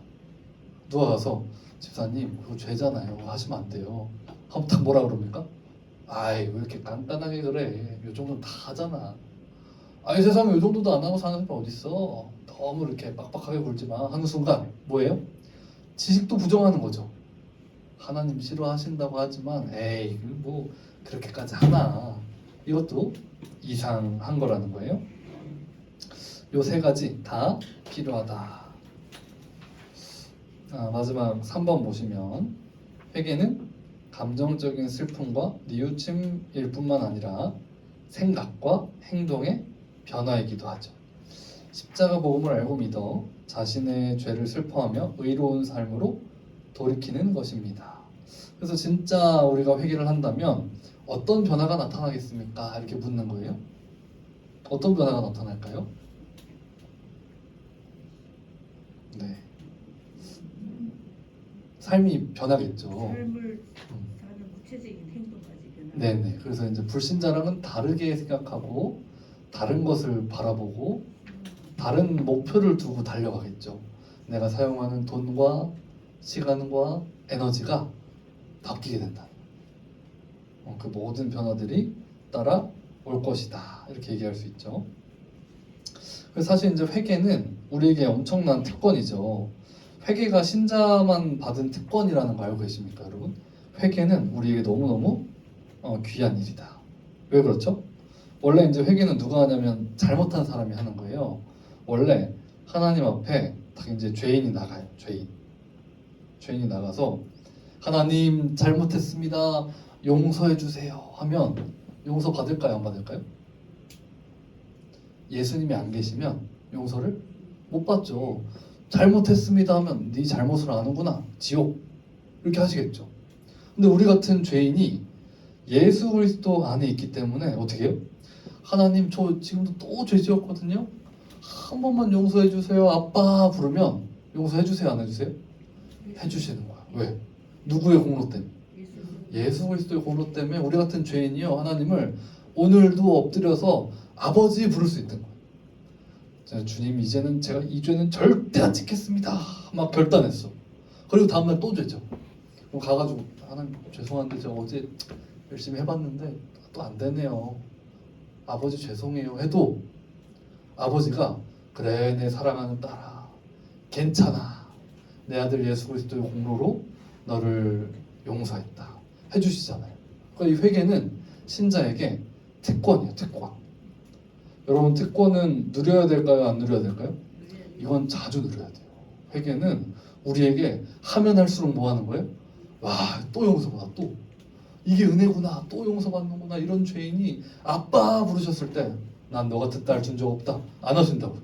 누가 가서 집사님 그거 죄잖아요. 그거 하시면 안 돼요. 하면 딱 뭐라 그럽니까? 아이 왜 이렇게 간단하게 그래. 요 정도는 다 하잖아. 아이 세상에 요 정도도 안 하고 사는 사람이 어딨어. 너무 이렇게 빡빡하게 굴지 마 하는 순간 뭐예요? 지식도 부정하는 거죠. 하나님 싫어하신다고 하지만 에이 뭐 그렇게까지 하나. 이것도 이상한 거라는 거예요. 요 3가지 다 필요하다. 마지막 3번 보시면 회개는 감정적인 슬픔과 뉘우침일 뿐만 아니라 생각과 행동의 변화이기도 하죠. 십자가 복음을 알고 믿어 자신의 죄를 슬퍼하며 의로운 삶으로 돌이키는 것입니다. 그래서 진짜 우리가 회개를 한다면 어떤 변화가 나타나겠습니까? 이렇게 묻는 거예요. 어떤 변화가 나타날까요? 네, 삶이 변하겠죠. 삶을 사는 구체적인 행동까지 변화. 네네. 그래서 이제 불신자랑은 다르게 생각하고 다른 것을 바라보고 다른 목표를 두고 달려가겠죠. 내가 사용하는 돈과 시간과 에너지가 바뀌게 된다. 그 모든 변화들이 따라 올 것이다. 이렇게 얘기할 수 있죠. 그래서 사실 이제 회개는 우리에게 엄청난 특권이죠. 회개가 신자만 받은 특권이라는 거 알고 계십니까, 여러분? 회개는 우리에게 너무너무 귀한 일이다. 왜 그렇죠? 원래 이제 회개는 누가 하냐면 잘못한 사람이 하는 거예요. 원래 하나님 앞에 딱 이제 죄인이 나가요. 죄인이 나가서 하나님 잘못했습니다. 용서해 주세요 하면 용서 받을까요? 안 받을까요? 예수님이 안 계시면 용서를 못 받죠. 잘못했습니다 하면 네 잘못을 아는구나. 지옥. 이렇게 하시겠죠. 근데 우리 같은 죄인이 예수 그리스도 안에 있기 때문에 어떻게 해요? 하나님 저 지금도 또 죄 지었거든요. 한 번만 용서해 주세요. 아빠 부르면 용서해 주세요. 안 해주세요? 해주시는 거야. 왜? 누구의 공로 때문에? 예수 그리스도의 공로 때문에 우리 같은 죄인이요 하나님을 오늘도 엎드려서 아버지 부를 수 있는 거예요. 주님 이제는 제가 이 죄는 절대 안 짓겠습니다 막 결단했어. 그리고 다음날 또 죄죠. 그럼 가가지고 하나님 죄송한데 제가 어제 열심히 해봤는데 또 안 되네요. 아버지 죄송해요 해도 아버지가 그래 내 사랑하는 딸아 괜찮아 내 아들 예수 그리스도의 공로로 너를 용서했다 해주시잖아요. 그러니까 이 회개는 신자에게 특권이에요. 특권. 여러분 특권은 누려야 될까요? 안 누려야 될까요? 이건 자주 누려야 돼요. 회개는 우리에게 하면 할수록 뭐 하는 거예요? 와, 또 용서받아 또. 이게 은혜구나. 또 용서받는구나. 이런 죄인이 아빠 부르셨을 때 난 너 같은 딸 준 적 없다. 안 하신다고요.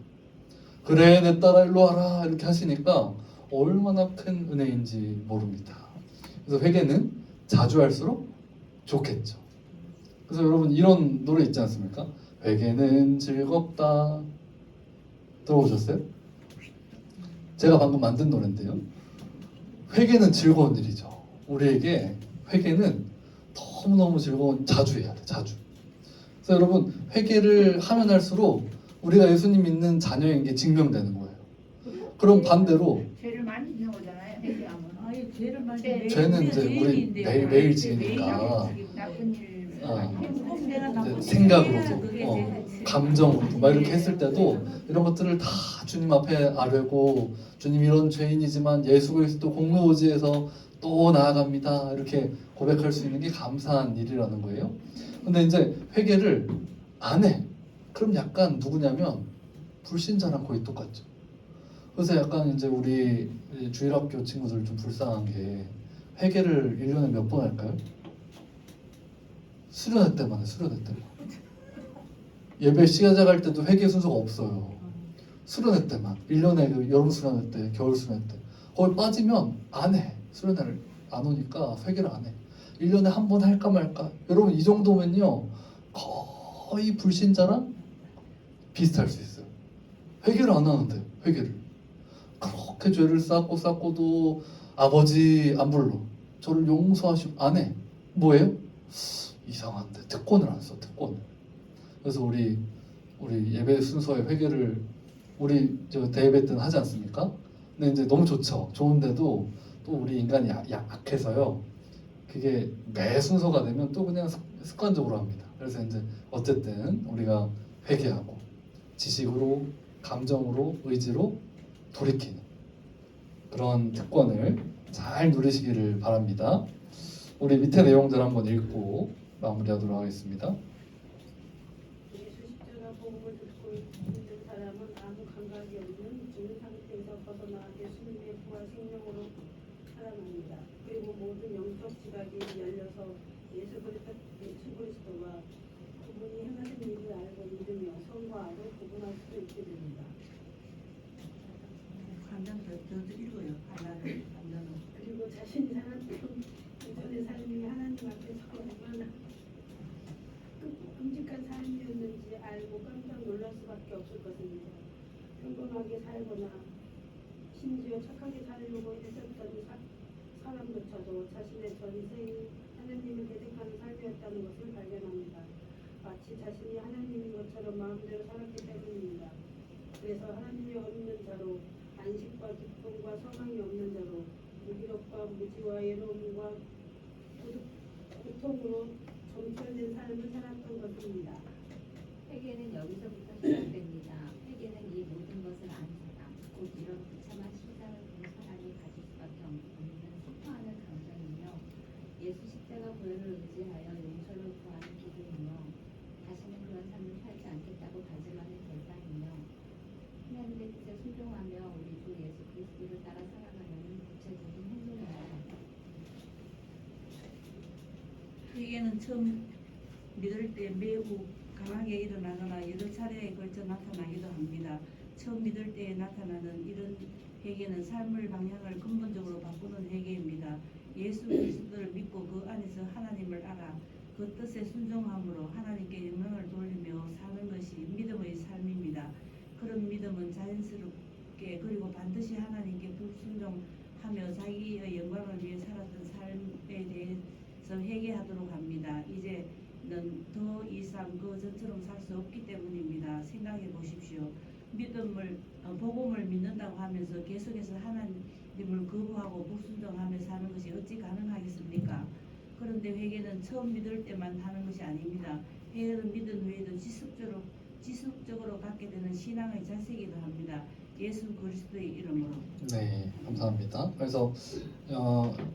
그래 내 딸아 일로 와라 이렇게 하시니까 얼마나 큰 은혜인지 모릅니다. 그래서 회개는 자주 할수록 좋겠죠. 그래서 여러분 이런 노래 있지 않습니까? 회개는 즐겁다. 들어보셨어요? 제가 방금 만든 노래인데요. 회개는 즐거운 일이죠. 우리에게 회개는 너무너무 즐거운 자주 해야 돼. 자주. 그래서 여러분 회개를 하면 할수록 우리가 예수님 믿는 자녀인 게 증명되는 거예요. 그럼 반대로 죄를 많이 지는 거잖아요. 회개하면. 아예 죄를 많이 죄는 이제 우리 매일 지으니까 나쁜 일 어. 많이 해서 이제 생각으로도 감정으로도 막 이렇게 했을 때도 이런 것들을 다 주님 앞에 아뢰고 주님 이런 죄인이지만 예수 그리스도 공로오지에서 또 나아갑니다 이렇게 고백할 수 있는 게 감사한 일이라는 거예요. 근데 이제 회개를 안 해. 그럼 약간 누구냐면 불신자랑 거의 똑같죠. 그래서 약간 이제 우리 주일학교 친구들 좀 불쌍한 게 회개를 1년에 몇 번 할까요? 수련회 때만 해. 수련회 때만. 예배 시작할 때도 회개 순서가 없어요. 수련회 때만. 1년에 그 여름 수련회 때, 겨울 수련회 때. 거기 빠지면 안 해. 수련회를 안 오니까 회개를 안 해. 1년에 한 번 할까 말까. 여러분 이 정도면요. 거의 불신자랑 비슷할 수 있어요. 회개를 안 하는데 회개를. 그렇게 죄를 쌓고도 아버지 안 불러. 저를 용서하시고 안 해. 뭐예요? 이상한데 특권을 안 써. 특권을. 그래서 우리 예배 순서의 회개를 우리 저 대예배 때는 하지 않습니까? 근데 이제 너무 좋죠. 좋은데도 또 우리 인간이 약해서요. 그게 매 순서가 되면 또 그냥 습관적으로 합니다. 그래서 이제 어쨌든 우리가 회개하고 지식으로, 감정으로, 의지로 돌이키는 그런 특권을 잘 누리시기를 바랍니다. 우리 밑에 내용들 한번 읽고 마무리하도록 하겠습니다. 예수 십자가 복음을 듣고 있는 사람은 아무 감각이 없는 죽은 상태에서 벗어나 예수님의 부활 생명으로 살아납니다. 그리고 모든 영적 지각이 열려서 예수 그리스도와 그분이 행하신 일을 알고 믿으며 성과하고 구분할 수 있게 됩니다. 간단 더 읽어요. 간단은. 그리고 자신이 살았던 전의 삶이 하나님 앞에서 얼마나 끔찍한 삶이었는지 알고 깜짝 놀랄 수밖에 없을 것입니다. 평범하게 살거나 심지어 착하게 살려고 애썼던 사람조차도 자신의 전생이 하나님을 대적하는 삶이었다는 것을 발견합니다. 마치 자신이 하나님인 것처럼 마음대로 살았기 때문입니다. 그래서 하나님이 없는 자로 안식과 기쁨과 소망이 없는 자로 무기력과 무지와 외로움과 고통으로 점철된 삶을 살았던 것입니다. 회개는 여기서부터 시작됩니다. 회개는 이 모든 것을 아는 사람, 곧 이런 비참한 실상을 본 사람이 가질 수밖에 없는 슬퍼하는 감정이며 예수 십자가 보혈을 의지하여 용서를 구하는 기도이며 다시는 그런 삶을 살지 않겠다고 다짐하는 결단이며 하나님의 뜻에 순종하며 우리 주 예수 그리스도를 따라 살아가는 구체적인 행동입니다. 회개는 처음 믿을 때 매우 강하게 일어나거나 여러 차례에 걸쳐 나타나기도 합니다. 처음 믿을 때에 나타나는 이런 회개는 삶의 방향을 근본적으로 바꾸는 회개입니다. 예수 그리스도를 믿고 그 안에서 하나님을 알아 그 뜻에 순종함으로 하나님께 영광을 돌리며 사는 것이 믿음의 삶입니다. 그런 믿음은 자연스럽게 그리고 반드시 하나님께 불순종하며 자기의 영광을 위해 살았던 삶에 대해서 회개하도록 합니다. 이제는 더 이상 그 전처럼 살 수 없기 때문입니다. 생각해 보십시오. 복음을 믿는다고 하면서 계속해서 하나님을 거부하고 불순종하며 사는 것이 어찌 가능하겠습니까? 그런데 회개는 처음 믿을 때만 하는 것이 아닙니다. 회개는 믿은 후에도 지속적으로 갖게 되는 신앙의 자세이기도 합니다. 예수 그리스도의 이름으로. 네, 감사합니다. 그래서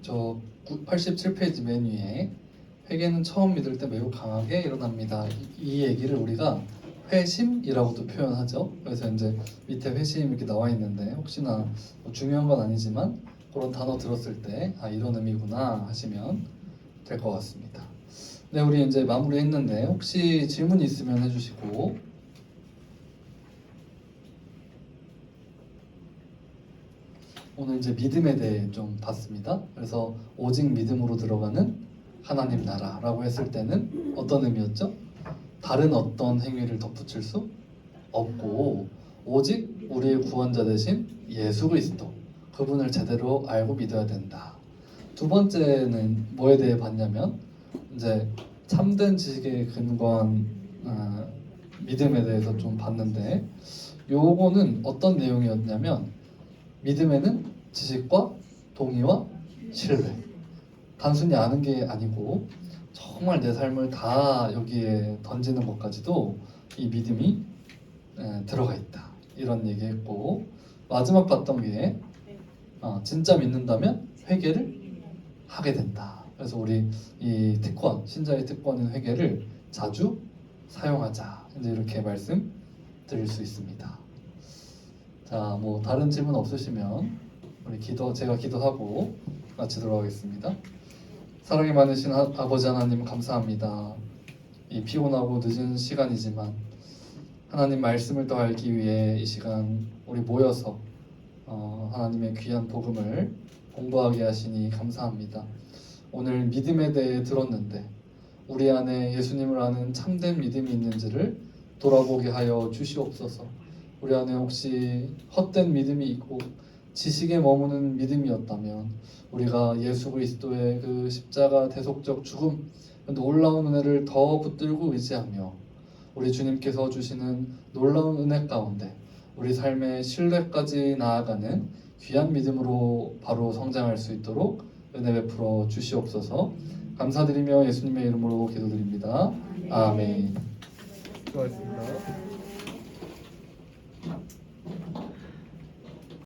저 87페이지 맨 위에 회개는 처음 믿을 때 매우 강하게 일어납니다. 이 얘기를 우리가 회심이라고도 표현하죠. 그래서 이제 밑에 회심 이렇게 나와 있는데 혹시나 뭐 중요한 건 아니지만 그런 단어 들었을 때 아, 이런 의미구나 하시면 될 것 같습니다. 네, 우리 이제 마무리했는데 혹시 질문 있으면 해주시고. 오늘 이제 믿음에 대해 좀 봤습니다. 그래서 오직 믿음으로 들어가는 하나님 나라라고 했을 때는 어떤 의미였죠? 다른 어떤 행위를 덧붙일 수 없고 오직 우리의 구원자 되신 예수 그리스도 그분을 제대로 알고 믿어야 된다. 두 번째는 뭐에 대해 봤냐면 이제 참된 지식에 근거한 믿음에 대해서 좀 봤는데 요거는 어떤 내용이었냐면 믿음에는 지식과 동의와 신뢰 단순히 아는 게 아니고 정말 내 삶을 다 여기에 던지는 것까지도 이 믿음이 들어가 있다 이런 얘기했고 마지막 봤던 게 진짜 믿는다면 회개를 하게 된다. 그래서 우리 이 특권 신자의 특권인 회개를 자주 사용하자 이제 이렇게 말씀 드릴 수 있습니다. 자, 뭐 다른 질문 없으시면 우리 제가 기도하고 마치도록 하겠습니다. 사랑이 많으신 아버지 하나님 감사합니다. 이 피곤하고 늦은 시간이지만 하나님 말씀을 더 알기 위해 이 시간 우리 모여서 하나님의 귀한 복음을 공부하게 하시니 감사합니다. 오늘 믿음에 대해 들었는데 우리 안에 예수님을 아는 참된 믿음이 있는지를 돌아보게 하여 주시옵소서. 우리 안에 혹시 헛된 믿음이 있고 지식에 머무는 믿음이었다면 우리가 예수 그리스도의 그 십자가 대속적 죽음 놀라운 은혜를 더 붙들고 의지하며 우리 주님께서 주시는 놀라운 은혜 가운데 우리 삶의 신뢰까지 나아가는 귀한 믿음으로 바로 성장할 수 있도록 은혜 베풀어 주시옵소서. 감사드리며 예수님의 이름으로 기도드립니다. 아멘. 수고하셨습니다.